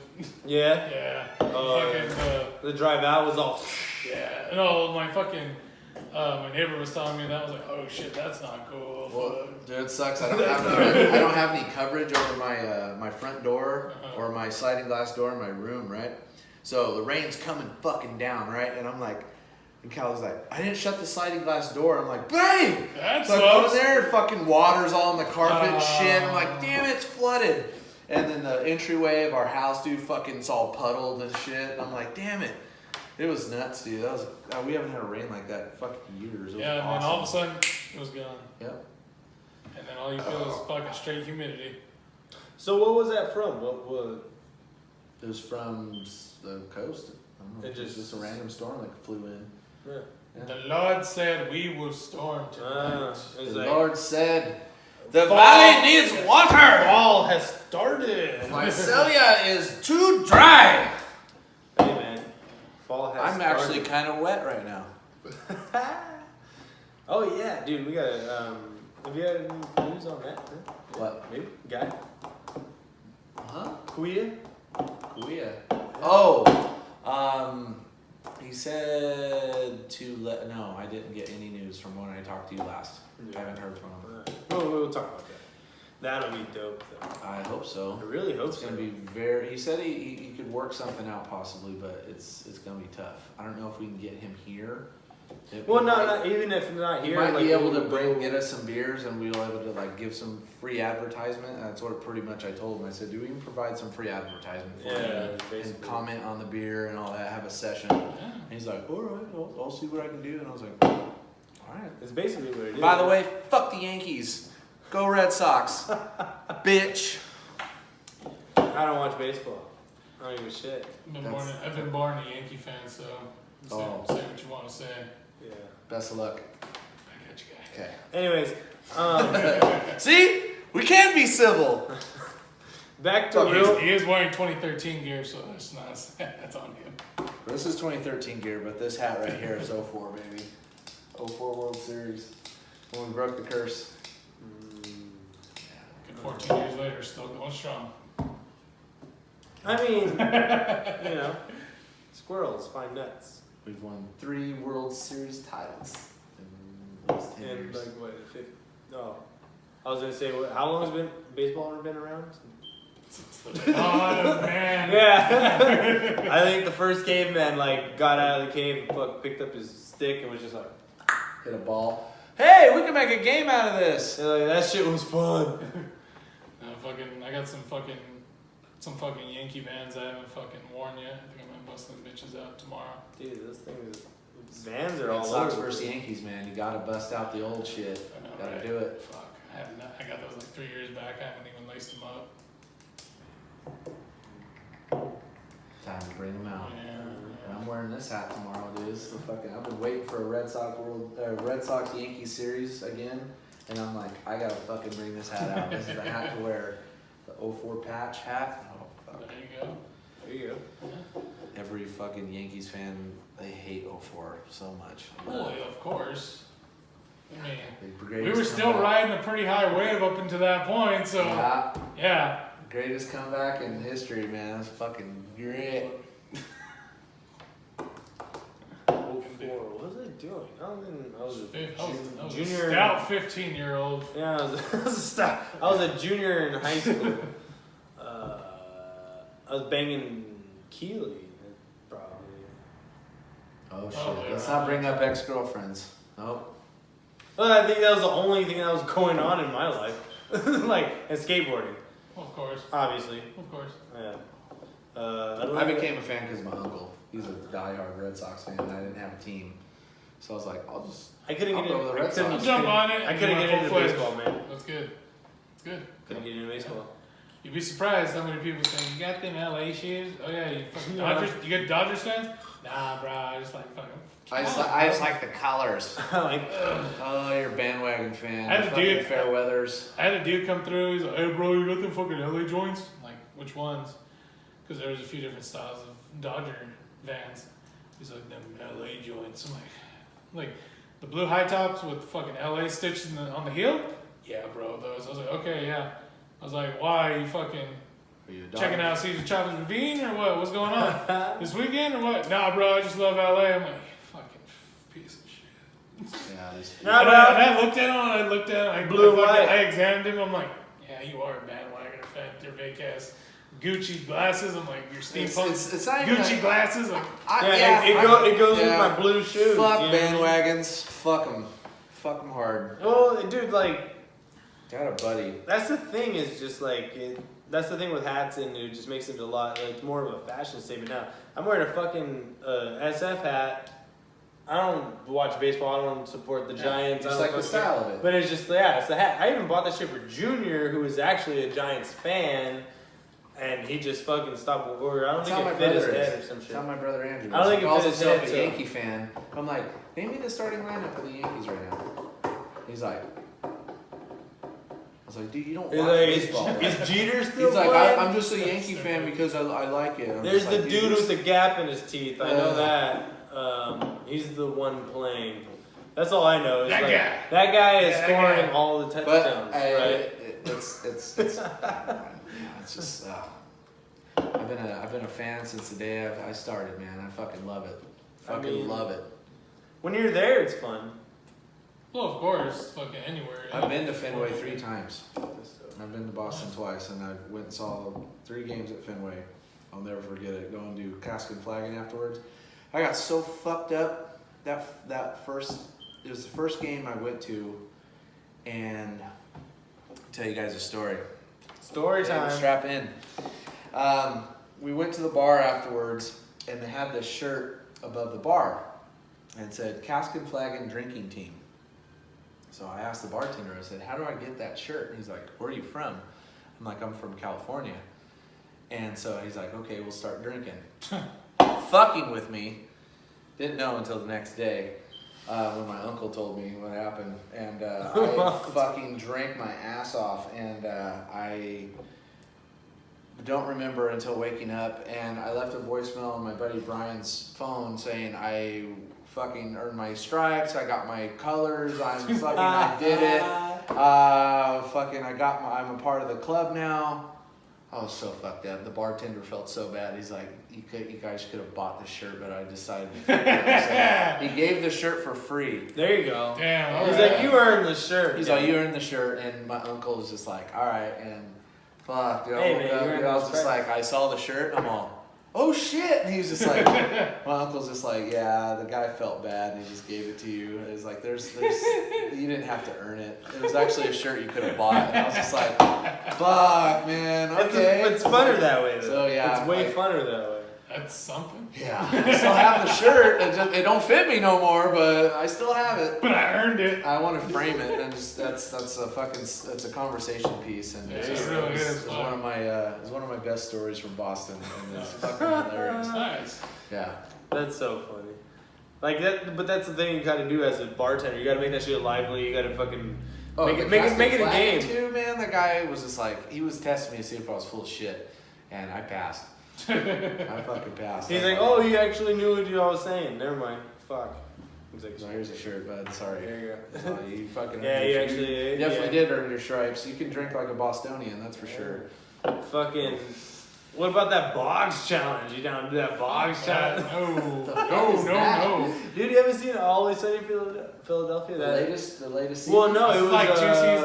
Yeah? Yeah. The drive out was all... Yeah. No, my fucking... my neighbor was telling me that. I was like, oh shit, that's not cool. Well, dude, it sucks. I don't have any coverage over my front door or my sliding glass door in my room, right? So the rain's coming fucking down, right? And I'm like, and Callie's like, I didn't shut the sliding glass door. I'm like, babe! That So I go sucks. in there, fucking water's all on the carpet and shit. I'm like, damn, it's flooded. And then the entryway of our house, dude, fucking it's all puddled and shit. And I'm like, damn it. It was nuts, dude. That was we haven't had a rain like that in fucking years. It was Yeah, and awesome. then all of a sudden, it was gone. Yep. And then all you feel is fucking straight humidity. So what was that from? What? It was from the coast. I don't know. It just a random storm that flew in. Yeah. Yeah. The Lord said we will storm tonight. It was The like, Lord said, the Fall- valley needs water. fall has started. Mycelia is too dry. Hey man, fall has I'm started. actually kind of wet right now. Oh yeah, dude, we got have you had any news on that? Huh? What? Maybe guy Huh? Kuya? Kuya. Oh, he said to let. No, I didn't get any news from when I talked to you last. Yeah. I haven't heard from him. We'll talk about that. That'll be dope though. I hope so. I really hope It's so. gonna be very. He said he could work something out possibly, but it's gonna be tough. I don't know if we can get him here. Well, no, even if not He here, might like, be able to we'll get us some beers, and we'll be able to like give some free advertisement. That's what pretty much I told him. I said, "Do we can provide some free advertisement for Yeah, you and basically. comment on the beer and all that? Have a session." And he's like, "All right, I'll see what I can do." And I was like, "All right." It's basically what it is. By the way, fuck the Yankees. Go Red Sox, bitch. I don't watch baseball. I don't give a shit. I've been born a Yankee fan, so say what you want to say. Yeah. Best of luck. I got you, guy. Okay. Anyways, See, we can be civil. back to real. He is wearing 2013 gear, so that's not that's on him. This is 2013 gear, but this hat right here is 04, baby. 04 World Series. When we broke the curse. Good 14 years later, still going strong. I mean, you know, squirrels find nuts. We've won 3 World Series titles in those 10 And years. like what? No, I was gonna say, how long has baseball been around? Oh man. Yeah. I think the first caveman like got out of the cave, picked up his stick, and was just like, Hit a ball. Hey, we can make a game out of this. that shit was fun. I got some fucking Yankee Vans I haven't fucking worn yet. I think I'm gonna bust those bitches out tomorrow. Dude, those things, Vans are Red all Sox over. versus Yankees, man. You gotta bust out the old shit. I know, Gotta right? do it. Fuck. I got those like 3 years back. I haven't even laced them up. Time to bring them out. Yeah. And I'm wearing this hat tomorrow, dude. This is the fucking. I've been waiting for a Red Sox Yankees series again, and I'm like, I gotta fucking bring this hat out. This is the hat to wear. The 04 patch hat. Oh fuck. There you go. There you go. Yeah. Every fucking Yankees fan, they hate 04 so much. Well, of course. I mean, The we greatest were still comeback. riding a pretty high wave up until that point, so yeah. Greatest comeback in history, man. That's fucking great. What was I doing? I was I was junior. a stout 15-year-old. Yeah, I was a junior in high school. I was banging Keely Oh shit! Let's not bring up ex-girlfriends. Nope. Well, I think that was the only thing that was going on in my life, like and skateboarding. Of course. Obviously. Of course. Yeah. I became a fan because my uncle. He's a diehard Red Sox fan, and I didn't have a team, so I was like, I couldn't get into the Red Sox. I'll jump on it. I couldn't get into baseball, man. That's good. It's good. Couldn't get into baseball. You'd be surprised how many people say, you got them LA shoes? Oh yeah, you fucking Dodgers? You get Dodgers fans? Nah, bro, I just like fucking. I just like the colors. Like, oh, you're a bandwagon fan. I had a dude. Fair weathers. I had a dude come through. He's like, hey, bro, you got them fucking LA joints? I'm like, which ones? Because there's a few different styles of Dodger Vans. He's like, them LA joints. I'm like the blue high tops with fucking LA stitched on the heel? Yeah, bro, those. I was like, okay, yeah. I was like, why? Are you fucking checking out Caesar Chavez Ravine or what? What's going on? This weekend or what? Nah, bro, I just love LA. I'm like, fucking piece of shit. Yeah, these And I looked at him, I Blue and white. I examined him, I'm like, yeah, you are a bandwagoner fan with your fake ass Gucci glasses. I'm like, your steampunk it's not Gucci even glasses. Like, it goes with my blue shoes. Fuck bandwagons. Fuck them. Fuck them hard. Well, dude, like. Got a buddy. That's the thing is just like, that's the thing with hats and it just makes it a lot, like, it's more of a fashion statement now. I'm wearing a fucking SF hat. I don't watch baseball. I don't support the Giants. Just like the style of it. But it's just, yeah, it's the hat. I even bought that shit for Junior, who is actually a Giants fan. And he just fucking stopped. I don't think it fit his head or some shit. Tell my brother Andrew. I don't think it fit his head. He's a Yankee fan. I'm like, name me the starting lineup for the Yankees right now. He's like, I was like, dude, you don't watch baseball. Is Jeter still He's like, playing? I'm just a Yankee fan because I like it. There's the dude with the gap in his teeth. I know that. He's the one playing. That's all I know. Is That like, guy. That guy is scoring all the touchdowns, But right? It's just. I've been a fan since the day I started, man. I fucking love it. Love it. When you're there, it's fun. well, of course, fucking anywhere. I've been to Fenway 3 times. I've been to Boston twice, and I went and saw 3 games at Fenway. I'll never forget it. Going to casket flagging afterwards. I got so fucked up that first. It was the first game I went to, and I'll tell you guys a story. Story time. Strap in. We went to the bar afterwards, and they had this shirt above the bar, and said "Casket Flagging Drinking Team." So I asked the bartender, I said, how do I get that shirt? And he's like, where are you from? I'm like, I'm from California. And so he's like, okay, we'll start drinking. Fucking with me. Didn't know until the next day when my uncle told me what happened. And I fucking drank my ass off. And I don't remember until waking up. And I left a voicemail on my buddy Brian's phone saying I fucking earned my stripes, I got my colors, I did it. I'm a part of the club now. I was so fucked up. The bartender felt so bad. He's like, you guys could have bought the shirt, but I decided to fuck it. So he gave the shirt for free. There you go. Damn. He's like, you earned the shirt. He's like, you earned the shirt, and my uncle was just like, all right, and fuck, dude. Hey, man, I was just like, I saw the shirt, and I'm all, oh shit! And he was just like, my uncle's just like, yeah, the guy felt bad and he just gave it to you. It was like, there's, you didn't have to earn it. It was actually a shirt you could have bought. And I was just like, fuck, man, okay. It's funner that way, though. So yeah, it's way funner that way. That's something. Yeah, I still have the shirt. It don't fit me no more, but I still have it. But I earned it. I want to frame it, and just that's a fucking that's a conversation piece, and it really is. It's one of my best stories from Boston, and it's fucking hilarious. Nice. Yeah. That's so funny. Like that, but that's the thing you gotta do as a bartender. You gotta make that shit lively. You gotta fucking make it a game. Too, man. The guy was just like, he was testing me to see if I was full of shit, and I passed. I fucking passed. He's like, oh, you actually knew what I was saying. Never mind. Fuck. He's like, so here's a shirt, bud. Sorry. There you go. So you fucking yeah, you actually you definitely did earn your stripes. You can drink like a Bostonian, that's for sure. Fucking. What about that box challenge? You down to do that box challenge? No. Dude, you haven't seen Always Sunny in Philadelphia? The latest season? Well, no, it was like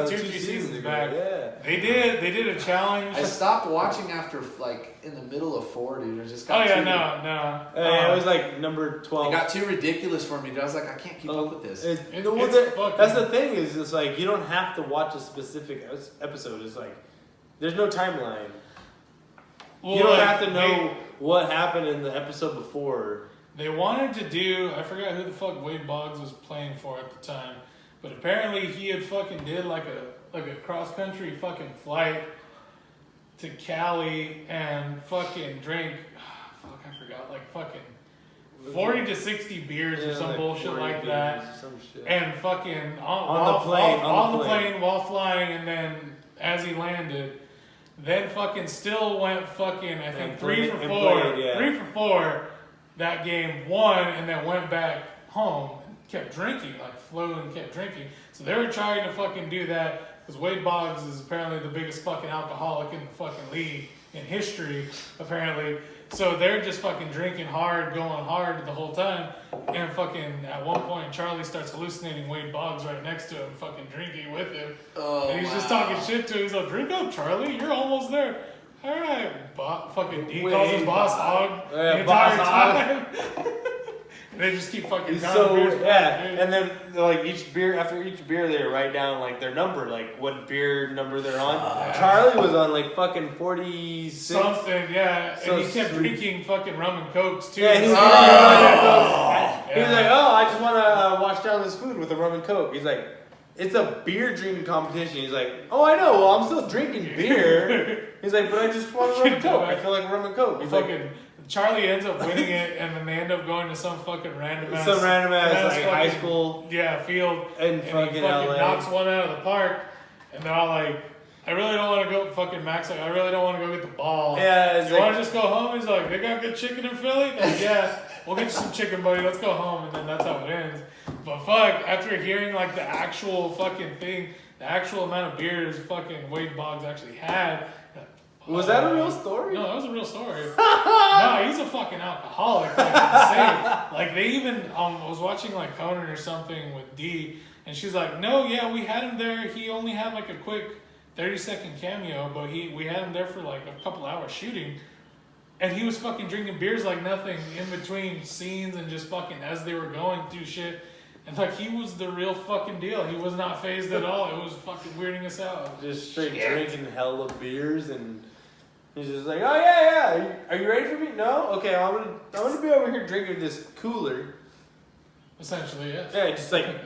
two three seasons ago. back. Yeah. They did a challenge. I stopped watching after like in the middle of 4, dude. It just got no. It was like number 12. It got too ridiculous for me, dude. I was like, I can't keep up with this. That's the thing is, it's like you don't have to watch a specific episode. It's like there's no timeline. Well, you don't have to know what happened in the episode before. They wanted to do, I forgot who the fuck Wade Boggs was playing for at the time, but apparently he had fucking did like a cross country fucking flight to Cali and fucking drink, I forgot, like fucking 40 to 60 beers or some bullshit like that. Some shit. And fucking on the plane while flying, and then as he landed, then fucking still went fucking, I think, 3 for 4 that game, won, and then went back home and kept drinking, like flew and kept drinking. So they were trying to fucking do that, because Wade Boggs is apparently the biggest fucking alcoholic in the fucking league in history, apparently. So they're just fucking drinking hard, going hard the whole time. And fucking at one point, Charlie starts hallucinating Wade Boggs right next to him, fucking drinking with him. And he's just talking shit to him. He's like, drink up, Charlie, you're almost there. All right, fucking D calls him Boss Hog the entire time. And they just keep fucking and then like after each beer they write down like their number, like what beer number they're on. Charlie was on like fucking 46 something, and he kept drinking fucking rum and cokes too. He was like, oh, I just want to wash down this food with a rum and coke. He's like, it's a beer drinking competition. He's like, oh, I know. Well, I'm still drinking beer. He's like, but I just want a rum and coke. I feel like rum and coke. He's fucking Charlie ends up winning it, and then they end up going to some fucking random ass like high school field, and he fucking LA. knocks one out of the park, and they're all like, I really don't want to go fucking Max. Like, I really don't want to go get the ball. Yeah, you want to just go home? He's like, they got good chicken in Philly. Like, yeah, we'll get you some chicken, buddy. Let's go home, and then that's how it ends. But fuck, after hearing like the actual fucking thing, the actual amount of beers fucking Wade Boggs actually had. Was that a real story? No, that was a real story. No, he's a fucking alcoholic. Like, insane. Like, they even, I was watching, like, Conan or something with D, and she's like, no, yeah, we had him there. He only had, like, a quick 30-second cameo, but we had him there for, like, a couple hours shooting. And he was fucking drinking beers like nothing in between scenes and just fucking as they were going through shit. And, like, he was the real fucking deal. He was not phased at all. It was fucking weirding us out. Just straight drinking hella beers and... He's just like, oh yeah. Are you ready for me? No? Okay, I'm gonna be over here drinking this cooler. Essentially, yes. Yeah, just like. It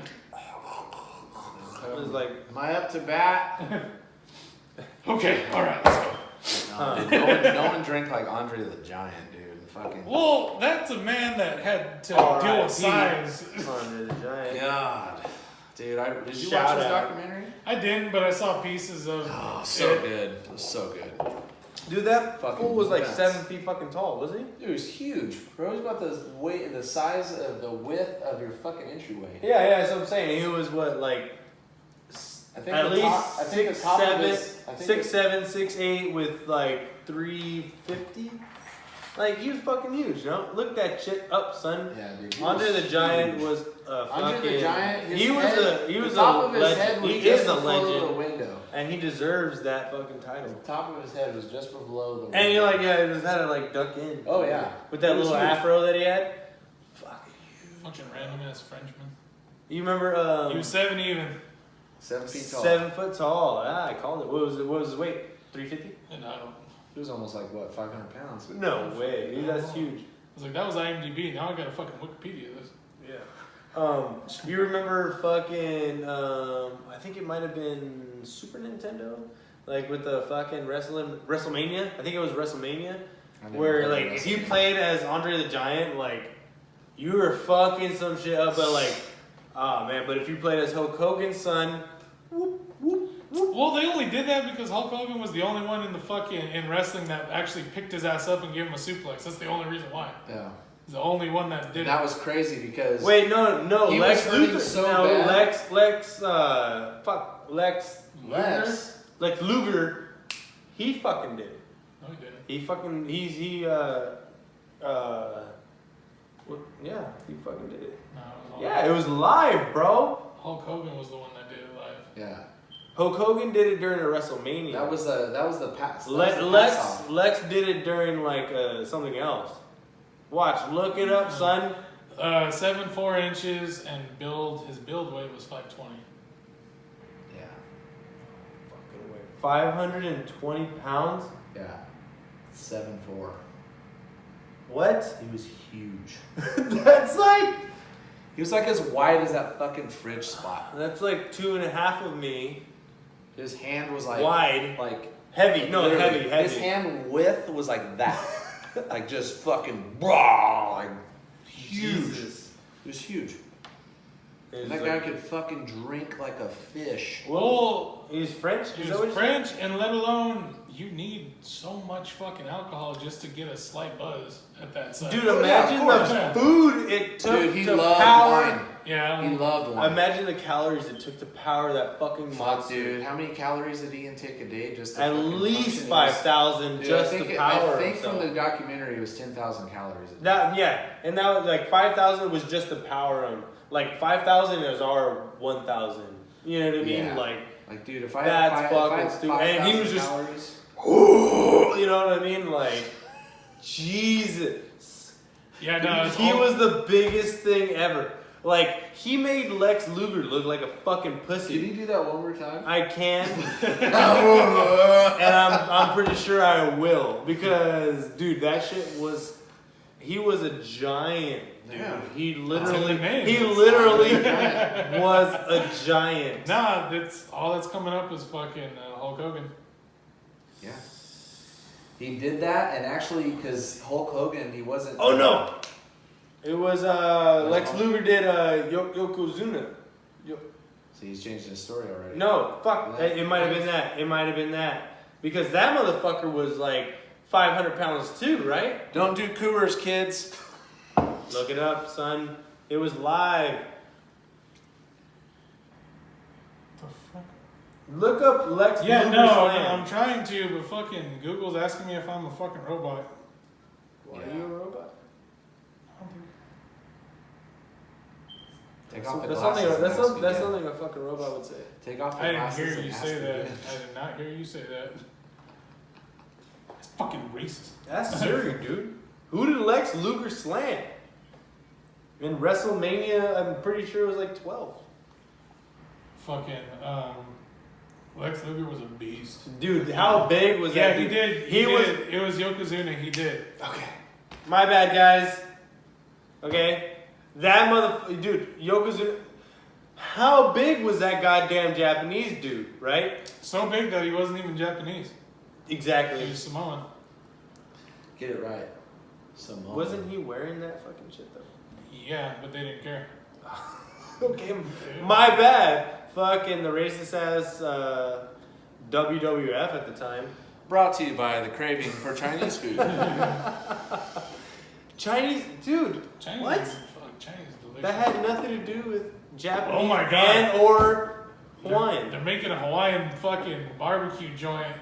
was like, am I up to bat? Okay, all right, let's go. No one drank like Andre the Giant, dude. Fucking. Well, that's a man that had to deal with size. Andre the Giant. God. Dude, did you watch his documentary? I didn't, but I saw pieces of it. So good. It was so good. Dude, that fool was like 7 feet fucking tall, wasn't he? Dude, he was huge. Bro, he was about the size of the width of your fucking entryway. Yeah, that's what I'm saying. He was what, like, at least 6'7", 6'8", with like 350. Like, he was fucking huge, you know? Look that shit up, son. Yeah, dude. Andre the Giant was a fucking... Andre the Giant, he was a legend. He is a legend. The window. And he deserves that fucking title. The top of his head was just below the window. And you're like, yeah, he just had to like duck in. Oh, yeah. With that little afro that he had. Fucking huge. Fucking random ass Frenchman. You remember... he was 7 even. 7 feet tall. 7 foot tall. I called it. What was his weight? 350? And I don't... He was almost like, what, 500 pounds? No way. That's huge. I was like, that was IMDb. Now I got a fucking Wikipedia of this. Yeah. You remember fucking, I think it might have been Super Nintendo? Like with the fucking WrestleMania? I think it was WrestleMania. Where, like, if you played as Andre the Giant, like, you were fucking some shit up, but like, oh man, but if you played as Hulk Hogan's son, whoop, whoop. Well, they only did that because Hulk Hogan was the only one in wrestling that actually picked his ass up and gave him a suplex. That's the only reason why. Yeah. He's the only one that did it. That was crazy because... Wait, no. Lex Luthor. So bad. Lex Luger. He fucking did it. No, he didn't. He fucking yeah, he fucking did it. No, Yeah, it was live, bro. Hulk Hogan was the one that did it live. Yeah. Hulk Hogan did it during a WrestleMania. That was the pass. Lex did it during like something else. Watch, look it up, son. 7'4" inches and his build weight was 520. Yeah. Fucking way. 520 pounds. Yeah. 7'4". What? He was huge. That's like. He was like as wide as that fucking fridge spot. That's like 2.5 of me. His hand was like wide, like heavy. No, heavy. His hand width was like that, like just fucking raw, like huge. Jesus. He was huge. Was That like, guy could fucking drink like a fish. Well, he's French. He was French, and let alone you need so much fucking alcohol just to get a slight buzz at that size. Dude, imagine the food it took to power. Wine. Yeah, He loved wine. Imagine the calories it took to power that fucking monster. Dude, how many calories did he intake a day just to At least 5,000 just to power. I think himself. from the documentary it was 10,000 calories a day. That, yeah, and that was like 5,000 was just to power him. Like 5,000 is our 1,000. You know what I mean? Yeah. Like dude, if I that's had fucking stupid. And he was just, calories, you know what I mean? Like, Jesus. yeah, no, He was the biggest thing ever. Like, he made Lex Luger look like a fucking pussy. Did he do that one more time? I can. And I'm pretty sure I will. Because, dude, that shit was... He was a giant, dude. Yeah. He literally That's was a giant. Nah, that's all that's coming up is fucking Hulk Hogan. Yeah. He did that, and actually, because Hulk Hogan, he wasn't... Oh, no! It was, Lex Luger did, Yokozuna. So he's changed his story already. No, fuck. It might have been that. It might have been that. Because that motherfucker was like 500 pounds too, right? Don't do Coors, kids. Look it up, son. It was live. The fuck? Look up Lex Yeah, Luger no, Slam. I'm trying to, but fucking Google's asking me if I'm a fucking robot. Why are you a robot? Take off the That's glasses. that's something a fucking robot would say. Take off the I didn't glasses hear and you ask say that. again. I did not hear you say that. It's fucking racist. That's serious, dude. Who did Lex Luger slam? In WrestleMania, I'm pretty sure it was like 12. Fucking, Lex Luger was a beast. Dude, how big was that? Yeah, he dude? did. It was Yokozuna. He did. Okay. My bad, guys. Okay. That dude, Yokozuna. How big was that goddamn Japanese dude, right? So big that he wasn't even Japanese. Exactly. He was Samoan. Get it right. Samoan. Wasn't he wearing that fucking shit though? Yeah, but they didn't care. Okay, my bad. Fucking the racist ass WWF at the time. Brought to you by the craving for Chinese food. Chinese, dude. Chinese, what? Fuck, Chinese is delicious. That had nothing to do with Japanese Oh my God. and or Hawaiian. They're making a Hawaiian fucking barbecue joint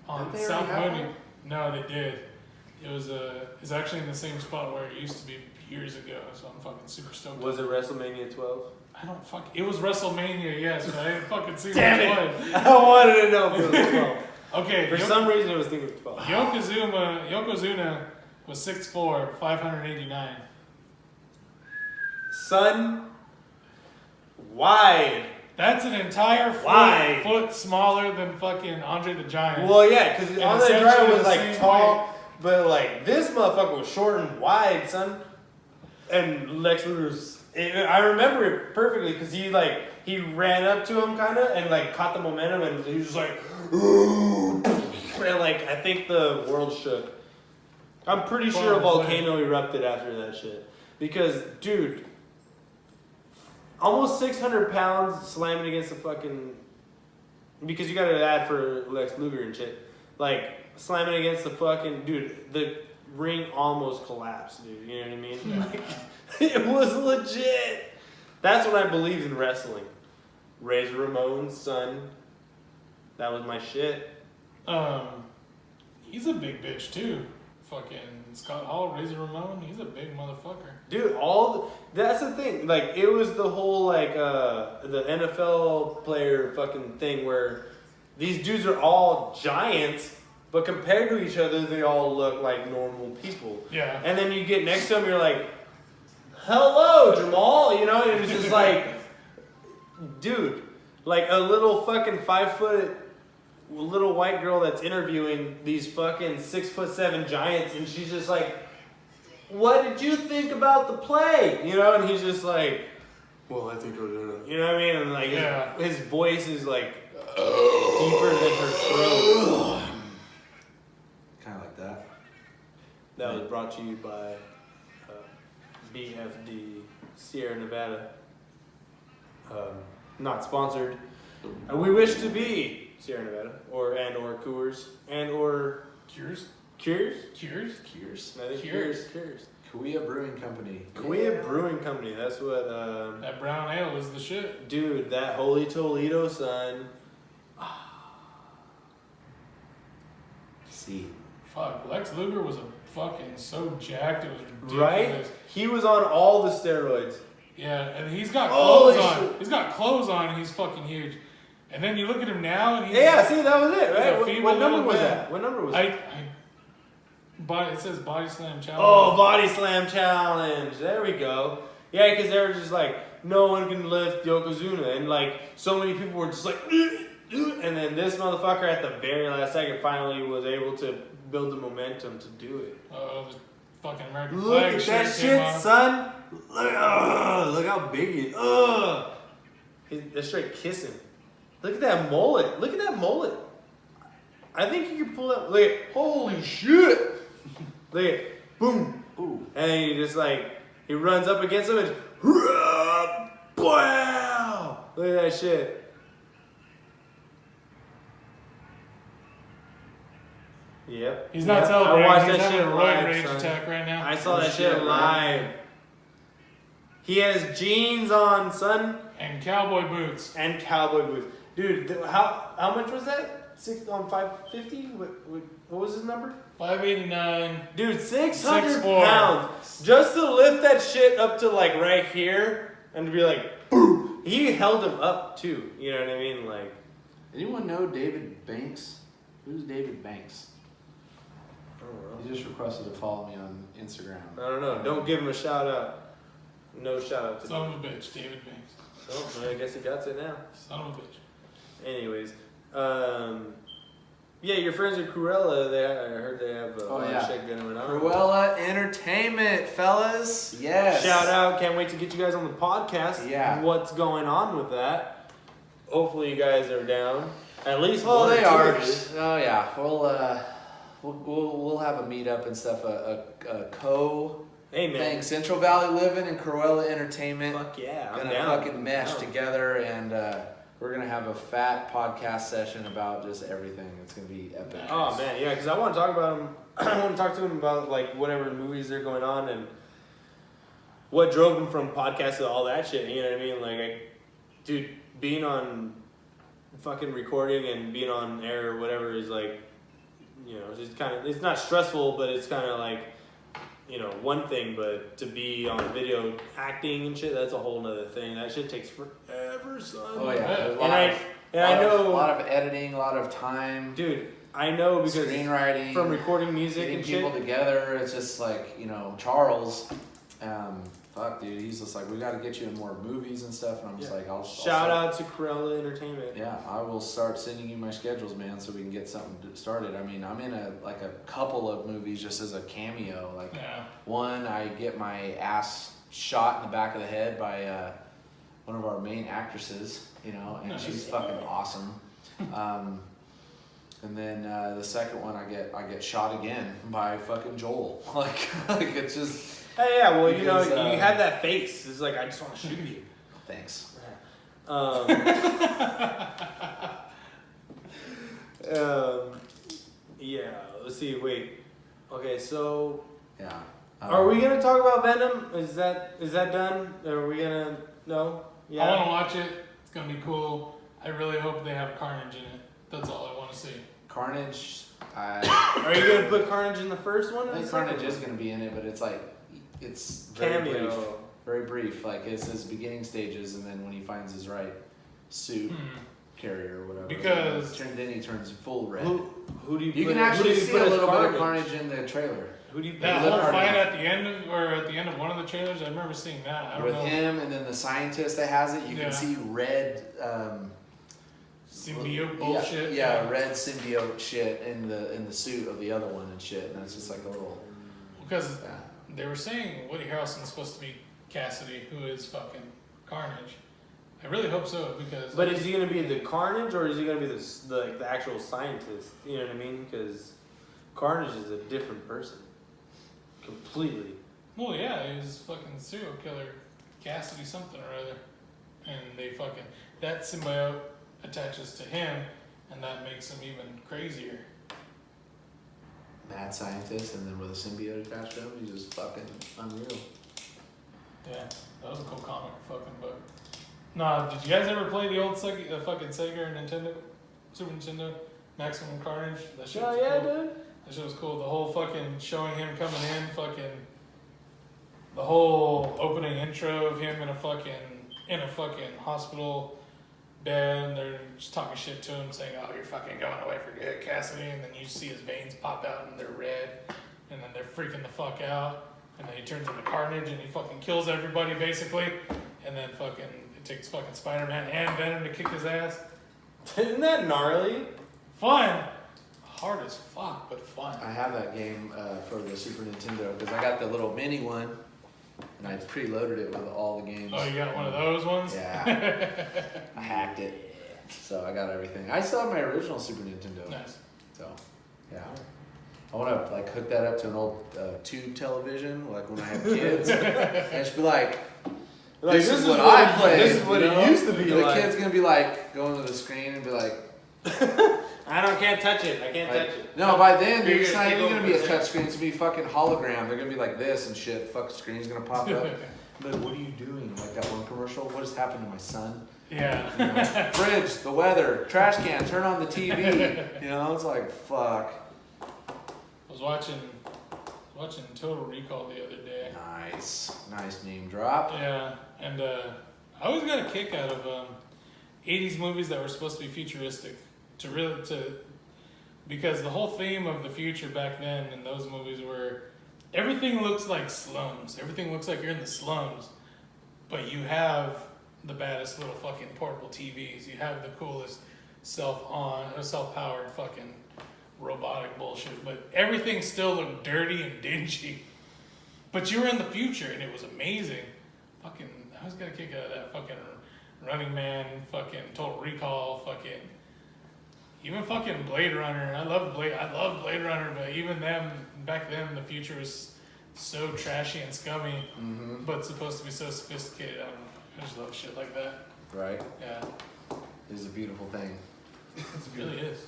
on Did they South already have Mooney. one? No, they did. It's actually in the same spot where it used to be years ago. So I'm fucking super stoked. Was it WrestleMania 12? I don't fuck. It was WrestleMania, yes, but I didn't fucking see Damn which it! one. I wanted to know if it was 12. Okay. For some reason, I was thinking 12. Yokozuna was 6'4", 589. Son, wide. That's an entire Wide. foot smaller than fucking Andre the Giant. Well, yeah, because And Andre the essentially Giant was the like same tall, weight. but like this motherfucker was short and wide, son. And Lex Luger's, I remember it perfectly because he ran up to him kind of and like caught the momentum and he was just like, and like I think the world shook. I'm pretty sure a volcano erupted after that shit because, dude. Almost 600 pounds slamming against the fucking... Because you gotta add for Lex Luger and shit. Like, slamming against the fucking... Dude, the ring almost collapsed, dude. You know what I mean? Like, it was legit. That's when I believed in wrestling. Razor Ramon's son. That was my shit. Yeah, He's a big bitch too. Fucking Scott Hall, Razor Ramon, he's a big motherfucker. Dude, that's the thing. Like, it was the whole, like, the NFL player fucking thing where these dudes are all giants, but compared to each other, they all look like normal people. Yeah. And then you get next to them, you're like, hello, Jamal, you know? And it's just like, dude, like a little fucking 5 foot little white girl that's interviewing these fucking 6'7" giants, and she's just like, what did you think about the play? You know, and he's just like, well, I think, you know what I mean? And like, his voice is like deeper than her throat. Kind of like that. That was brought to you by BFD Sierra Nevada. Not sponsored. We wish to be Sierra Nevada, or Coors, or Cures. I think Cures. Kauai Brewing Company. Kauai Brewing Company. That's what. That brown ale is the shit. Dude, that Holy Toledo, son. See. Fuck, Lex Luger was fucking so jacked, it was ridiculous. Right? He was on all the steroids. Yeah, and he's got clothes on. He's got clothes on, and he's fucking huge. And then you look at him now, and he's... Yeah, see, that was it, right? What number was that? What number was it? It says Body Slam Challenge. Oh, Body Slam Challenge. There we go. Yeah, because they were just like, no one can lift Yokozuna. And like, so many people were just like, and then this motherfucker at the very last second finally was able to build the momentum to do it. Oh, the fucking American Look flag at that came shit, off. son. Look how big he is. They're straight kissing. Look at that mullet. Look at that mullet. I think you can pull that. Look at, holy shit. Look at, boom. Ooh. And then he just like, he runs up against him and, wow. Look at that shit. Yep. He's not celebrating. I watched He's that having shit a roid live, rage son. attack right now. I saw that shit live. He has jeans on, son. And cowboy boots. And cowboy boots. Dude, how much was that? 550? What was his number? 589. Dude, 600 6'4". pounds. Just to lift that shit up to like right here and to be like, boom. He held him up too. You know what I mean? Like, Anyone know David Banks? Who's David Banks? I don't know. He just requested to follow me on Instagram. I don't know. Don't give him a shout out. No shout out to Son of a bitch, David Banks. Oh, I guess he got it now. Son of a bitch. Anyways, yeah, your friends at Cruella, I heard they have a lot of shit going on. Cruella Entertainment, fellas. Yes. Shout out. Can't wait to get you guys on the podcast. Yeah. What's going on with that? Hopefully you guys are down. At least Well, one or they two are. of you. Oh yeah. We'll have a meetup and stuff. A co Hey, man. thing. Central Valley Livin and Cruella Entertainment. Fuck yeah. I'm Gonna down. fucking mesh I'm down. together, and we're gonna have a fat podcast session about just everything. It's gonna be epic. Oh man, yeah, because I want to talk about them. I want to talk to them about like whatever movies they're going on and what drove them from podcasts to all that shit. You know what I mean? Like, dude, being on fucking recording and being on air or whatever is like, you know, just kind of, it's not stressful, but it's kind of like, you know, one thing, but to be on video acting and shit, that's a whole nother thing. That shit takes forever, son. Oh yeah. There's I know a lot of editing, a lot of time. Dude, I know because screenwriting, from recording music getting and people shit. together. It's just like, you know, Charles. Fuck, dude. He's just like, we got to get you in more movies and stuff. And I'm just like, I'll shout out to Cruella Entertainment. Yeah, I will start sending you my schedules, man, so we can get something started. I mean, I'm in a couple of movies just as a cameo. Like one, I get my ass shot in the back of the head by one of our main actresses, you know, and she's fucking awesome. And then the second one, I get shot again by fucking Joel. Like it's just. Hey, yeah, well, you know, you have that face. It's like, I just want to shoot you. Thanks. Yeah, let's see, wait. Okay, so... Yeah. Are we going to talk about Venom? Is that done? Are we going to... No? Yeah. I want to watch it. It's going to be cool. I really hope they have Carnage in it. That's all I want to see. Carnage, Are you gonna put Carnage in the first one? I think Carnage is gonna be in it, but it's like it's very brief. Very brief. Like it's his beginning stages, and then when he finds his right suit carrier or whatever, because then he turns full red. Who do you? You can actually see a little bit of Carnage in the trailer. Who do you? That whole fight at the end of one of the trailers, I remember seeing that. I don't with know. him, and then the scientist that has it, you can see red. Symbiote bullshit. Yeah, red symbiote shit in the suit of the other one and shit, and that's just like a little. Because they were saying Woody Harrelson's supposed to be Cassidy, who is fucking Carnage. I really hope so because. But is he gonna be the Carnage or is he gonna be the actual scientist? You know what I mean? Because Carnage is a different person, completely. Well, yeah, he's fucking serial killer, Cassidy something or other, and they fucking that symbiote attaches to him, and that makes him even crazier. Mad scientist, and then with a symbiote attached to him, he's just fucking unreal. Yeah, that was a cool comic fucking book. Nah, did you guys ever play the old fucking Sega or Nintendo, Super Nintendo, Maximum Carnage? That shit was cool. Dude. That shit was cool. The whole fucking showing him coming in, fucking the whole opening intro of him in a fucking hospital bed. They're just talking shit to him, saying, "Oh, you're fucking going away for good, Cassidy." And then you see his veins pop out and they're red, and then they're freaking the fuck out. And then he turns into Carnage and he fucking kills everybody basically. And then fucking it takes fucking Spider-Man and Venom to kick his ass. Isn't that gnarly? Fun. Hard as fuck, but fun. I have that game for the Super Nintendo because I got the little mini one, and I preloaded it with all the games. Oh, you got one of those ones? Yeah. I hacked it, so I got everything. I still have my original Super Nintendo. Nice. So, yeah. I want to like hook that up to an old tube television, like when I have kids, and just be like, this is what I played. This is what it used to be the like. kid's gonna be like going to the screen and be like, can't touch it. I can't touch it. No, by then, dude, it's not You're even gonna gonna be a touch screen. It's gonna be fucking hologram. They're gonna be like this and shit. Fuck, screen's gonna pop up. But what are you doing? Like that one commercial. What has happened to my son? Yeah. You know, fridge, the weather, trash can, turn on the TV. You know, it's like fuck. I was watching Total Recall the other day. Nice name drop. Yeah, and I always got a kick out of 80s movies that were supposed to be futuristic. Because the whole theme of the future back then in those movies were everything looks like slums. Everything looks like you're in the slums, but you have the baddest little fucking portable TVs. You have the coolest self-powered fucking robotic bullshit, but everything still looked dirty and dingy. But you were in the future, and it was amazing. Fucking, I was gonna kick out of that fucking Running Man, fucking Total Recall, fucking even fucking Blade Runner. I love Blade Runner, but even them back then, the future was so trashy and scummy, but supposed to be so sophisticated. I just love shit like that. Right. Yeah. It is a beautiful thing. It really is.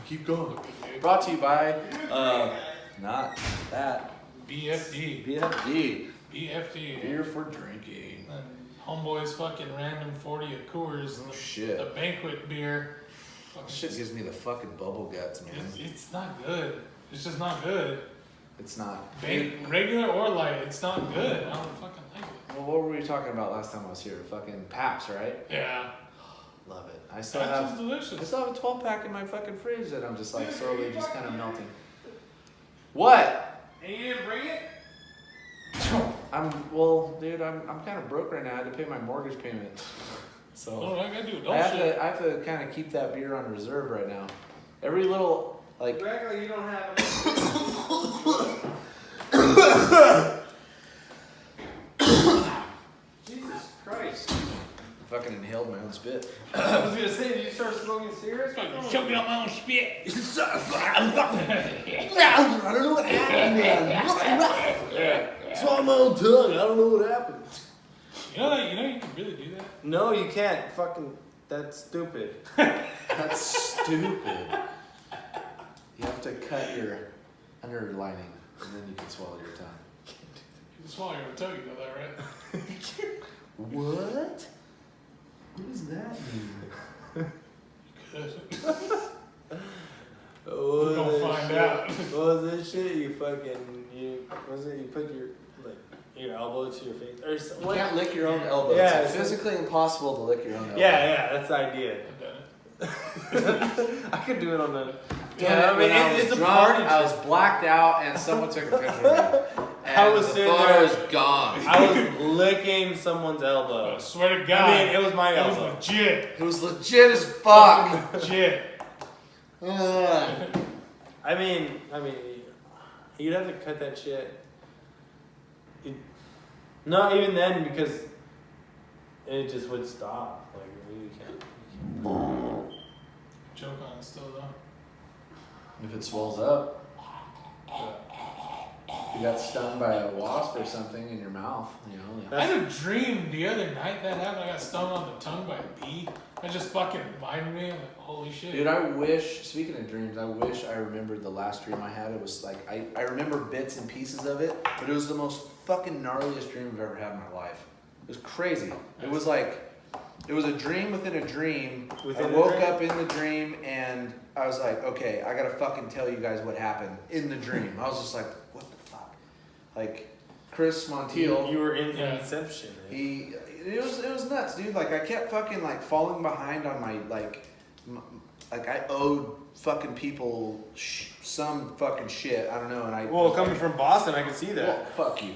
Keep going. Brought to you by, not that. BFD. BFD. Beer for drinking. And Homeboy's fucking random 40 at Coors. Oh, shit. The banquet beer. Shit gives me the fucking bubble guts, man. It's not good. It's just not good. It's not. Regular or light, it's not good. I don't fucking like it. Well, what were we talking about last time I was here? Fucking Paps, right? Yeah. Love it. I Paps still have is delicious. I still have a 12-pack in my fucking fridge that I'm just like slowly just kind of melting. What? And you didn't bring it? Dude, I'm kind of broke right now. I had to pay my mortgage payment. So Oh, I gotta do I have to kind of keep that beer on reserve right now. Every little like. You act like you don't have it. Jesus Christ. I fucking inhaled my own spit. I was gonna say, did you start smoking cigarettes? Choking out my own spit. I don't know what happened. Swallow my own tongue. I don't know what happened. You know you can really do that? No, you can't. Fucking, that's stupid. That's stupid. You have to cut your underlining, and then you can swallow your tongue. You can swallow your own tongue, you know that, right? What? What does that mean? We're gonna find out. What was this shit? You put your elbow to your face or something? You can't lick your own elbow. Yeah, it's physically impossible to lick your own elbow. Yeah, that's the idea. I've done it. I could do it on the. Yeah, I mean, it's a party. I was blacked out, and someone took a picture of me. And I was the sitting photo there. is gone. I was licking someone's elbow. I swear to God. I mean, it was my It was elbow. legit. It was legit as fuck. Fucking legit. I mean, you'd have to cut that shit. Not even then, because it just would stop. Like you can't. Choke on it still though. If it swells up. You got stung by a wasp or something in your mouth, you know. I had a dream the other night that happened. I got stung on the tongue by a bee. That just fucking reminded me. I'm like, holy shit. Dude, I wish, speaking of dreams, I wish I remembered the last dream I had. It was like, I remember bits and pieces of it, but it was the most fucking gnarliest dream I've ever had in my life. It was crazy. It was like, it was a dream within a dream. I woke up in the dream and I was like, okay, I gotta fucking tell you guys what happened in the dream. I was just like, what the fuck? Like, Chris Montiel. You were in Inception. It was nuts, dude. Like, I kept fucking like falling behind on my like I owed fucking people some fucking shit. I don't know, and coming from Boston, I can see that. Well, fuck you.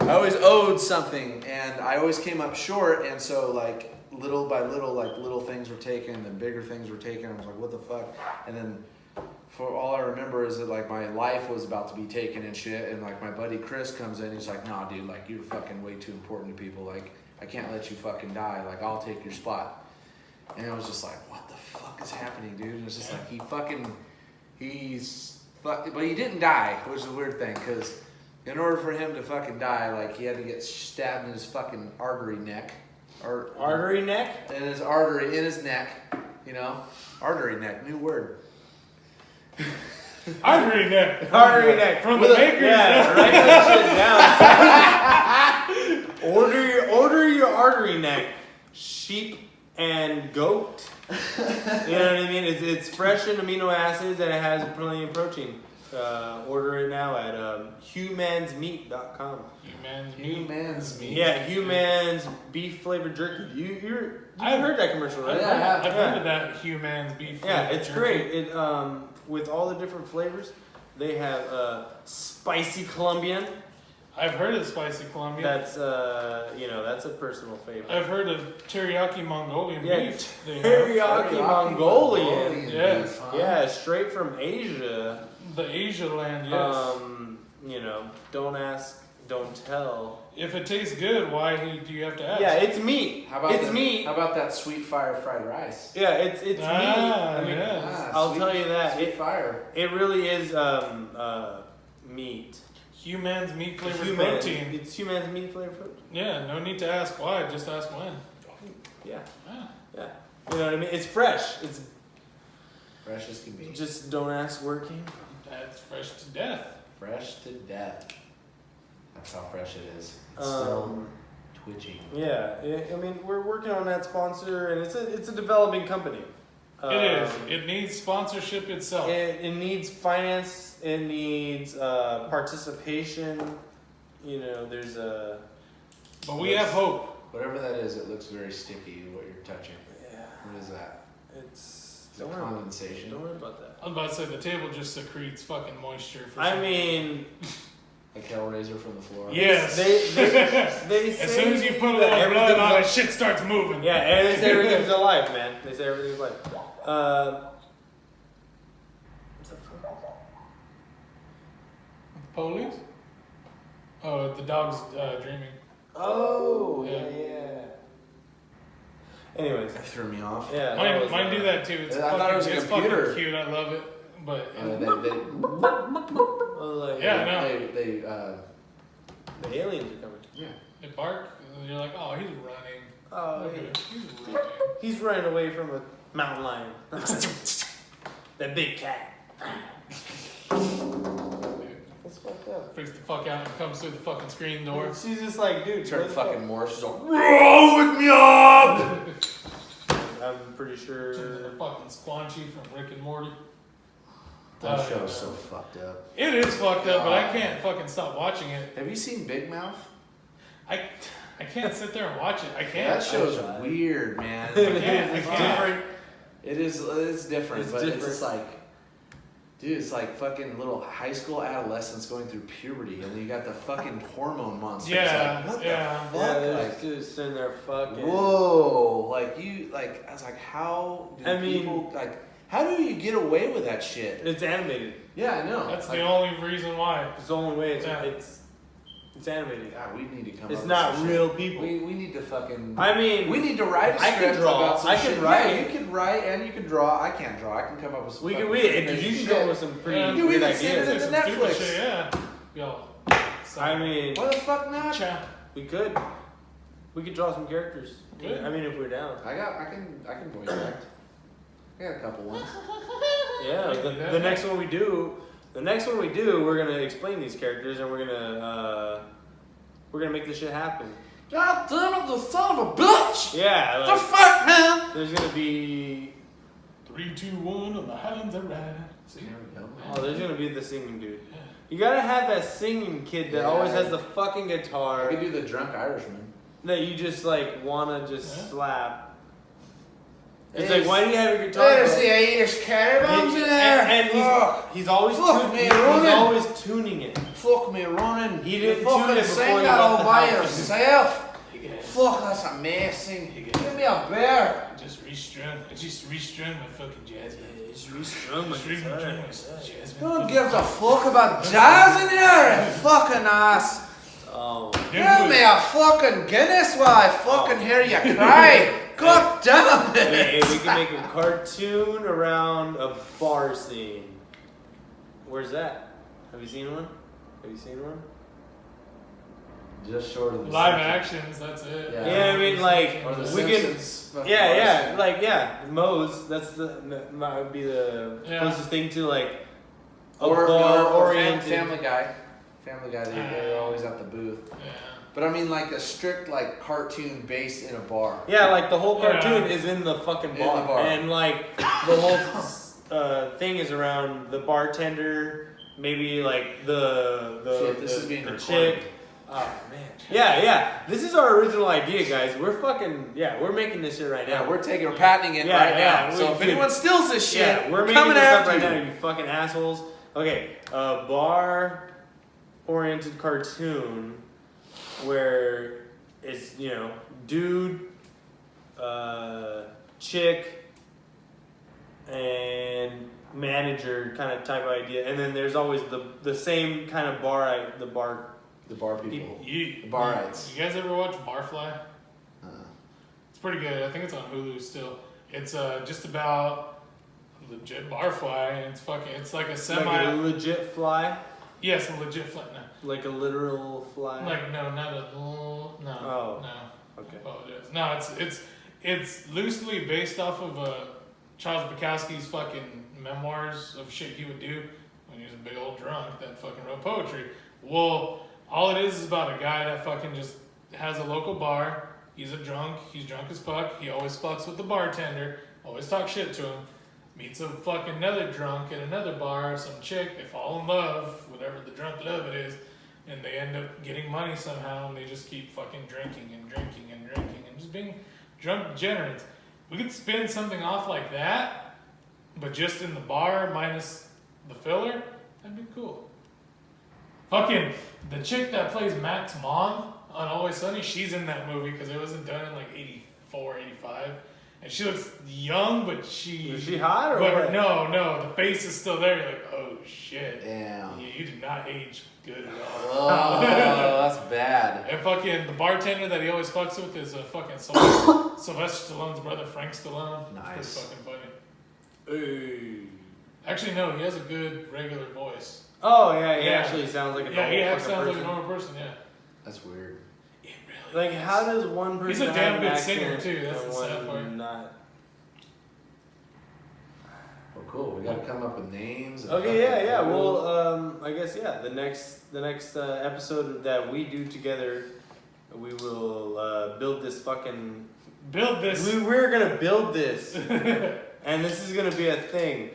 I always owed something, and I always came up short, and so like little by little, like little things were taken, and bigger things were taken. I was like, what the fuck? And then for all I remember is that like my life was about to be taken and shit, and like my buddy Chris comes in, he's like, nah, dude, like you're fucking way too important to people. Like I can't let you fucking die. Like I'll take your spot. And I was just like, what the fuck is happening, dude? And it's just like but he didn't die, which is a weird thing, because in order for him to fucking die, like he had to get stabbed in his fucking artery neck. Artery neck? In his neck, you know? Artery neck, new word. Artery neck. Artery neck. From the bakers. Yeah, write that shit down. Order your artery neck. Sheep and goat. You know what I mean? It's fresh in amino acids and it has plenty of protein. Order it now at humansmeat.com. Human's meat. Yeah, Human's beef flavored jerky. You've heard that commercial, right? I've heard of that Human's beef. Yeah, it's jerky. great. It with all the different flavors, they have spicy Colombian. I've heard of spicy Colombian. That's that's a personal favorite. I've heard of teriyaki Mongolian beef. Teriyaki Mongolian. Yes. Huh? Yeah, straight from Asia. The Asia land, yes. Don't ask, don't tell. If it tastes good, why do you have to ask? Yeah, it's meat. How about meat. How about that sweet fire fried rice? Yeah, it's meat. I mean, I'll tell you that. Sweet fire. It really is meat. Human's meat flavored protein. It's Human's meat flavored protein. Yeah, no need to ask why, just ask when. Yeah. Yeah. You know what I mean? It's fresh. It's fresh as can be. Just don't ask where it came from. That's fresh to death. Fresh to death. That's how fresh it is. It's still twitching. Yeah, I mean, we're working on that sponsor, and it's a developing company. It is. It needs sponsorship itself. It needs finance. It needs participation. You know, there's a. But we have hope. Whatever that is, it looks very sticky. What you're touching. Yeah. What is that? It's condensation. Don't worry about that. I was about to say the table just secretes fucking moisture. I mean. Like Hellraiser from the floor. Yes. They say as soon as you put a little blood on it, shit starts moving. Yeah, and they say everything's alive, man. They say everything's alive. What's the fuck? Police? Oh, the dog's dreaming. Oh, yeah. Anyways. That threw me off. Yeah. Mine do that too. It's fucking cute. I love it. But yeah, I know. The aliens are coming. Yeah. They bark, and you're like, oh, he's running. Oh, he's running. He's running away from a mountain lion. That big cat. That's fucked up. Freaks the fuck out and comes through the fucking screen door. She's just like, dude, Turn fucking Morse. She's like, roll with me up! I'm pretty sure. The fucking Squanchy from Rick and Morty. That show is so fucked up. It is fucked up, but I can't fucking stop watching it. Have you seen Big Mouth? I can't sit there and watch it. I can't. That show's weird, man. It's different. It's different, It's but different. it's just like, dude, it's like fucking little high school adolescents going through puberty, and then you got the fucking hormone monsters. Yeah, like, what yeah. the fuck? they're Like, just sitting there fucking. whoa, I was like, how do I mean- people, how do you get away with that shit? It's animated. Yeah, I know. That's the only reason why. It's the only way. Yeah. It's animated. God, we need to come It's up not with some real shit. people. We need to fucking... I mean, we need to write a I can script draw. about some I can shit. write. Yeah, you can write and you can draw. I can't draw. I can come up with some we can. fucking Dude, crazy you can shit. come up with some pretty Yeah. Dude, we weird can send ideas. it Some to stupid Netflix. shit, yeah. Yo. I mean, Why the fuck not? we could. We could draw some characters. Good. I mean, if we're down. I can voice act. I got a couple ones. Yeah. The next one we do. We're gonna explain these characters and we're gonna make this shit happen. God damn it, the son of a bitch! Yeah. What the fuck, man? There's gonna be. 3, 2, 1 on the Highlands of Ride. See? Oh, there's gonna be the singing dude. You gotta have that singing kid that always has the fucking I guitar could do the drunk Irishman. that you just wanna just slap. It's There's- like, why do you have your guitar? There's the Irish caravans in there. And he's always Fuck me, he's running. always tuning it. Fuck me running. He didn't You fucking tune it before sing he that left all the by house. yourself. Yes. Fuck, that's amazing. Give me a bear. I just restrung my fucking jazz band. He's restrung my Just restrung guitar. my jazz Who band. gives a fuck about jazz in here? You fucking ass. Oh. Give me a fucking Guinness while I fucking hear you cry. God damn Hey, it. we can make a cartoon around a bar scene. Where's that? Have you seen one? Just short of the Live Simpsons. actions, that's it. Yeah, I mean, like, Or the we can. Simpsons. Yeah, Moe's. That would be the closest thing to a Or bar-oriented. Family Guy. Family Guy, they're always at the booth. Yeah. But I mean, like a strict cartoon based in a bar. Yeah, like the whole cartoon Yeah. is in the fucking In bar, the bar. and like the whole thing is around the bartender, maybe like the Shit, this is being the recorded. chick. Oh man. Yeah. This is our original idea, guys. We're we're making this shit right now. Yeah, we're patenting it right now. So if anyone steals this shit, Yeah, we're making coming this up after right you. now, you fucking assholes. Okay, a bar-oriented cartoon where it's, dude, chick, and manager kind of type of idea. And then there's always the same kind of the bar people. The barites. You guys ever watch Barfly? Uh, It's pretty good. I think it's on Hulu still. It's just about legit barfly, and it's like a semi. like a legit fly, Yes, a legit fly. No. like a literal fly. Like no, not a no. Oh. No. Okay. I apologize. No, it's loosely based off of Charles Bukowski's fucking memoirs of shit he would do when he was a big old drunk that fucking wrote poetry. Well, all it is about a guy that fucking just has a local bar. He's drunk as fuck. He always fucks with the bartender. Always talks shit to him. Meets a fucking another drunk at another bar, some chick. They fall in love, whatever the drunk love it is, and they end up getting money somehow. And they just keep fucking drinking and just being drunk degenerates. We could spin something off like that, but just in the bar minus the filler. That'd be cool. Fucking the chick that plays Mac's mom on Always Sunny, she's in that movie because it wasn't done in 84, 85. And she looks young, but Is she hot or but what? No, the face is still there. You're like, oh shit. Damn. You did not age good at all. Oh, that's bad. And fucking the bartender that he always fucks with is fucking Sylvester Stallone's brother, Frank Stallone. Nice. It's pretty fucking funny. Hey. Actually, no, he has a good regular voice. Oh yeah, he Yeah. actually sounds like a normal Yeah, he fucking sounds like a person. normal person, yeah. That's weird. It really Like, how does one person He's a have damn an good accent singer, too. That's and the sad one part. not? Well, cool. We gotta come up with names. and Okay, fucking- yeah. Well, I guess the next episode that we do together, we will build this fucking build this. We're gonna build this, and this is gonna be a thing.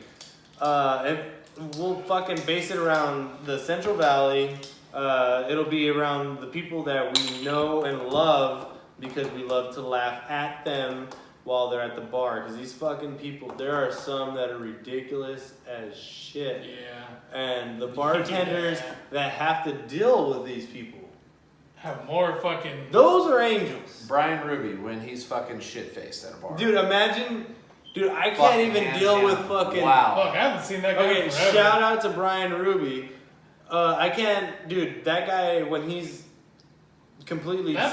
We'll fucking base it around the Central Valley. It'll be around the people that we know and love because we love to laugh at them while they're at the bar. Because these fucking people, there are some that are ridiculous as shit. Yeah. And the bartenders that have to deal with these people have more fucking. Those are angels. Brian Ruby when he's fucking shit faced at a bar. Dude, imagine. Dude, I can't even deal with fucking. Wow. Fuck, I haven't seen that guy. Okay, forever. shout out to Brian Ruby. I can't, dude. That guy when he's completely gone,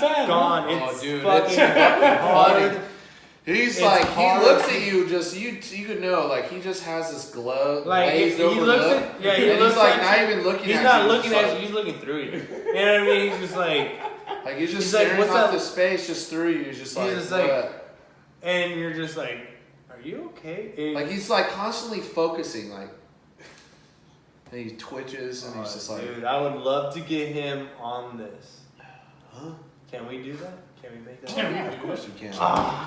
huh? it's dude, fucking it's fucking hard. funny. He's It's like, hard. he looks at you, just you could know, like he just has this Like glazed he over looks look, at, yeah, he and looks he's like at not you. even looking at you. He's not looking just at like, you. He's looking through you. You know what I mean? He's just like he's just he's like, staring what's off up? the space just through you. He's just like, what? And you're just like, are you okay? And Like he's like constantly focusing, like, and he twitches and he's just like, dude, I would love to get him on this. huh? Can we do that? Can we make that? Can Of course you can.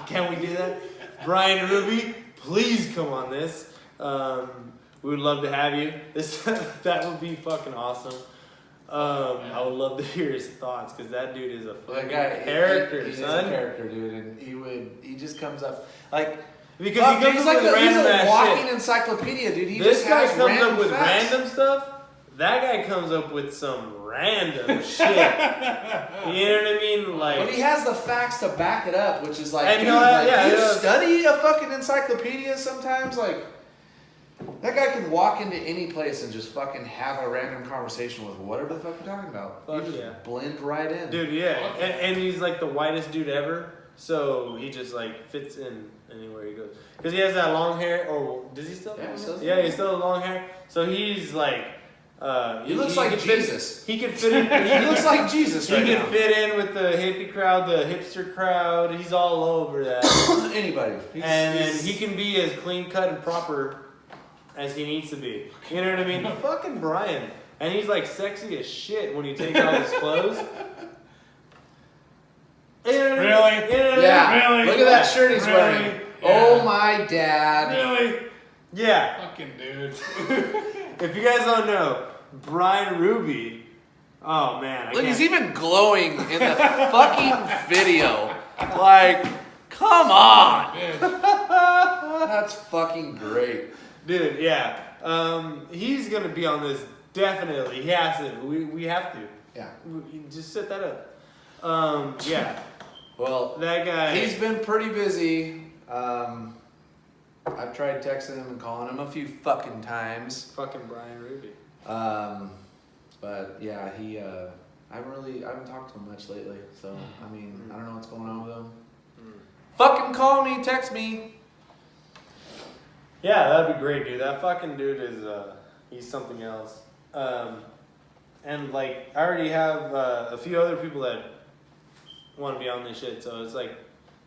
Can we do that? Brian Ruby, please come on this. We would love to have you. That would be fucking awesome. I would love to hear his thoughts because that dude is a fucking character, he's son. a character, dude, and he just comes up like. Because Fuck, he comes he's up like with he's random a ass walking shit. encyclopedia, dude. He This just guy has comes random up with facts. random stuff. That guy comes up with some random shit. You know what I mean? Like, But he has the facts to back it up, which is like, And dude, he'll have- yeah, you he'll- study a fucking encyclopedia sometimes. Like, that guy can walk into any place and just fucking have a random conversation with whatever the fuck you're talking about. Fuck You just yeah. blend right in. dude, yeah. And he's like the whitest dude ever. So he just like fits in anywhere he goes. Because he has that long hair. Or does he still have Yeah, long he hair? still Yeah, has he still has long hair. So he's like. He looks like could fit- Jesus. he could fit in. He looks like Jesus He right can now. fit in with the hippie crowd, the hipster crowd. He's all over that. Anybody. And then he can be as clean cut and proper as he needs to be. You know what I mean? Fucking Brian. And he's like sexy as shit when he takes off his clothes. You know what I mean? Really? You know what I Yeah. Really? Look at that shirt he's Really? wearing. Yeah. Oh my dad. Really? Yeah. Fucking dude. If you guys don't know, Brian Ruby. Oh man. Look, he's even glowing in the fucking video. Like, come on. Bitch. That's fucking great. Dude, yeah. He's gonna be on this definitely. He has to. We have to. Yeah. Just set that up. Yeah. Well, That guy. he's been pretty busy. I've tried texting him and calling him a few fucking times. fucking Brian Ruby. But yeah, I haven't talked to him much lately. So I mean, I don't know what's going on with him. Fucking call me, text me. Yeah, that'd be great, dude. That fucking dude is he's something else. And like I already have a few other people that want to be on this shit. So it's like,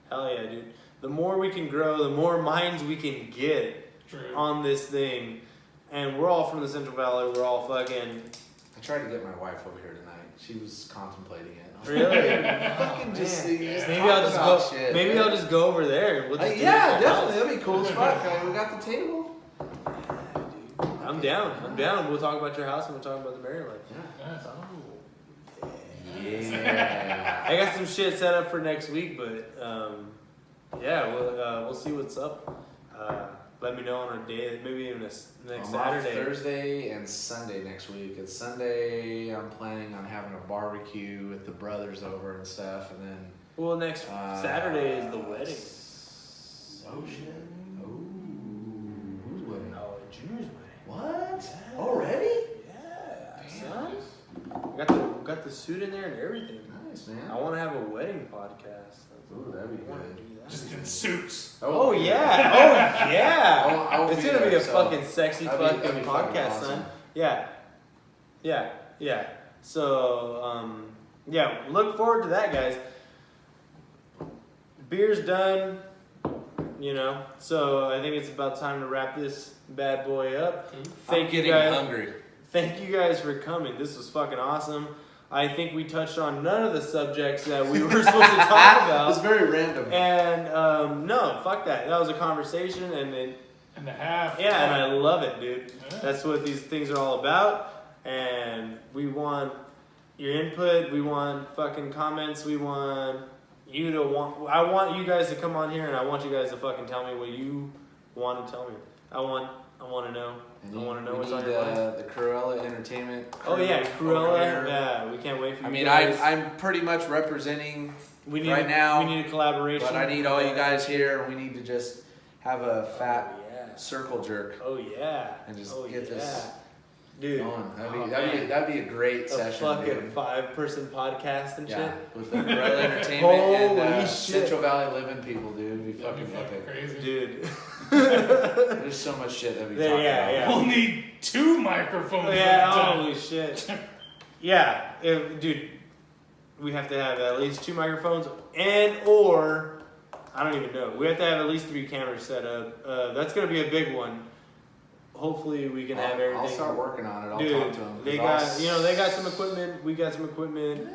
hell yeah, dude. The more we can grow, the more minds we can get True. on this thing. And we're all from the Central Valley. We're all fucking. I tried to get my wife over here tonight. She was contemplating it. I was Really? like, fucking just, Man. just Maybe talk I'll just about go. shit, Maybe man. I'll just go over there. We'll just do it Yeah, at your definitely. house. That'd be cool as fuck. We got the table. I'm down. I'm down. We'll talk about your house and we'll talk about the married life. Yeah. I got some shit set up for next week, but yeah, we'll see what's up. Let me know on a day, maybe even next I'm Saturday. off Thursday and Sunday next week. It's Sunday. I'm planning on having a barbecue with the brothers over and stuff, and then. Well, next Saturday is the wedding. Oh shit! Oh, whose wedding? Oh, Junior's wedding. What? Yeah. Already? Yeah, Damn. son. Got the suit in there and everything. Nice, man. I want to have a wedding podcast. Ooh, that'd be I wanna good. do that. Just in suits. Oh yeah! Oh yeah! I won't It's be gonna there, be a so fucking sexy that'd be fucking fucking podcast, awesome. son. Yeah. So yeah, look forward to that, guys. Beer's done, you know. So I think it's about time to wrap this bad boy up. I'm Thank you getting guys. hungry. Thank you guys for coming. This was fucking awesome. I think we touched on none of the subjects that we were supposed to talk about. It was very random. And no, fuck that. That was a conversation and a half. Yeah, and I love it, dude. Yeah. That's what these things are all about. And we want your input. We want fucking comments. We want you to I want you guys to come on here, and I want you guys to fucking tell me what you want to tell me. I want to know. I want to know what's on your mind. The Cruella Entertainment. Oh yeah, Cruella. Yeah, we can't wait for you. I mean, I'm pretty much representing right now. We need a collaboration. But I need all you guys here. We need to just have a fat circle jerk. Oh yeah. And just get this dude going. That'd be a great session. A fucking 5-person podcast and shit. With the Cruella Entertainment and shit. Central Valley Livin people, dude. It'd be fucking epic. Crazy, dude. There's so much shit that we talk about. Yeah. We'll need 2 microphones. Yeah, holy shit. Yeah, dude, we have to have at least 2 microphones or I don't even know. We have to have at least 3 cameras set up. That's gonna be a big one. Hopefully we can have everything. I'll start working on it. I'll dude, talk to them. they got some equipment. We got some equipment.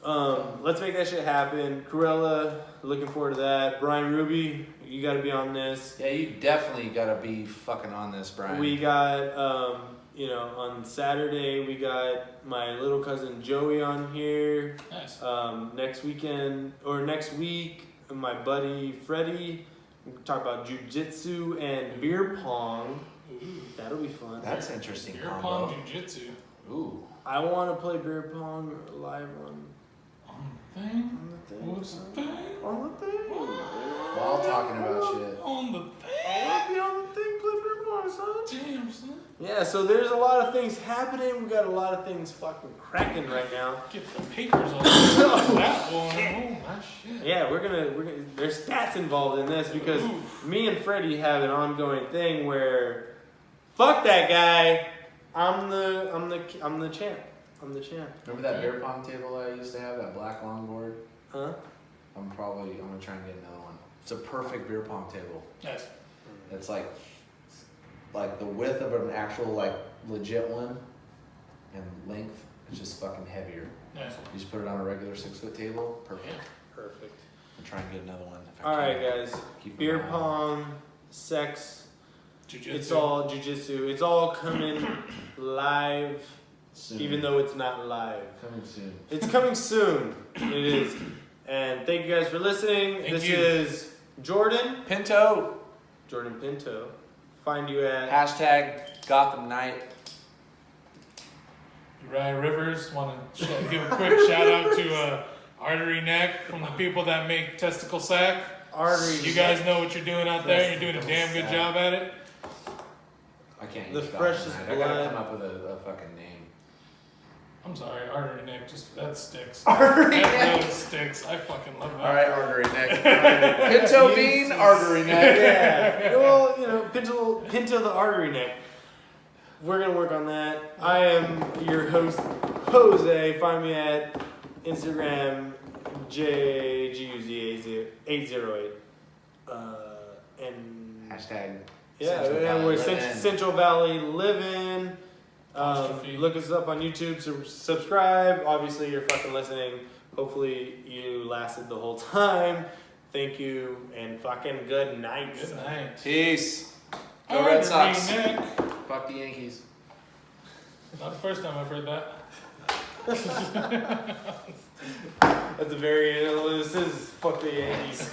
Let's make that shit happen. Cruella, looking forward to that. Brian Ruby, you got to be on this. Yeah, you definitely got to be fucking on this, Brian. We got, on Saturday, we got my little cousin Joey on here. Nice. Next week, my buddy Freddie. We'll talk about jiu-jitsu and beer pong. Ooh. That'll be fun. That's interesting. Beer pong jiu-jitsu. Ooh. I want to play beer pong live on thing? What's the thing? On the thing. While talking about shit. On the thing? I want to be on the thing, play beer pong, son. Damn, son. Yeah, so there's a lot of things happening. We got a lot of things fucking cracking right now. Get the papers on that one. Oh my shit. Yeah, we're gonna. There's stats involved in this because me and Freddie have an ongoing thing where, fuck that guy. I'm the champ. I'm the champ. Remember that beer pong table I used to have, that black longboard? Huh? I'm gonna try and get another one. It's a perfect beer pong table. Yes. It's like the width of an actual legit one, and length. It's just fucking heavier. Nice. You just put it on a regular 6-foot table. Perfect. Yeah. Perfect. I'll try and get another one. All right, guys. Keep Beer an eye on pong, sex. Jiu-jitsu. It's all jiu-jitsu. It's all coming live, soon. even though it's not live. Coming soon. It's coming soon. It is. And thank you guys for listening. This is Jordan Pinto. Find you at # Gotham Night. Uriah Rivers. Want to give a quick shout out to Artery Neck from the people that make Testicle Sack. Artery. You guys know what you're doing out there. You're doing a damn good job at it. I can't. The use freshest Gotham Night. I blood. gotta come up with a fucking name. I'm sorry, Artery Neck. That sticks. Artery That Neck. really sticks. I fucking love that. All right, Artery Neck. Pinto Bean, Artery Neck. Yeah. Well, Pinto the Artery Neck. We're going to work on that. I am your host, Jose. Find me at Instagram, JGUZ808. And # yeah, Central and Valley we're Livin. Central Valley Livin. Look us up on YouTube. Subscribe. Obviously, you're fucking listening. Hopefully, you lasted the whole time. Thank you, and fucking good night. Good night. Peace. Go Red Sox. Neck. Fuck the Yankees. Not the first time I've heard that. At the very end, this is fuck the Yankees.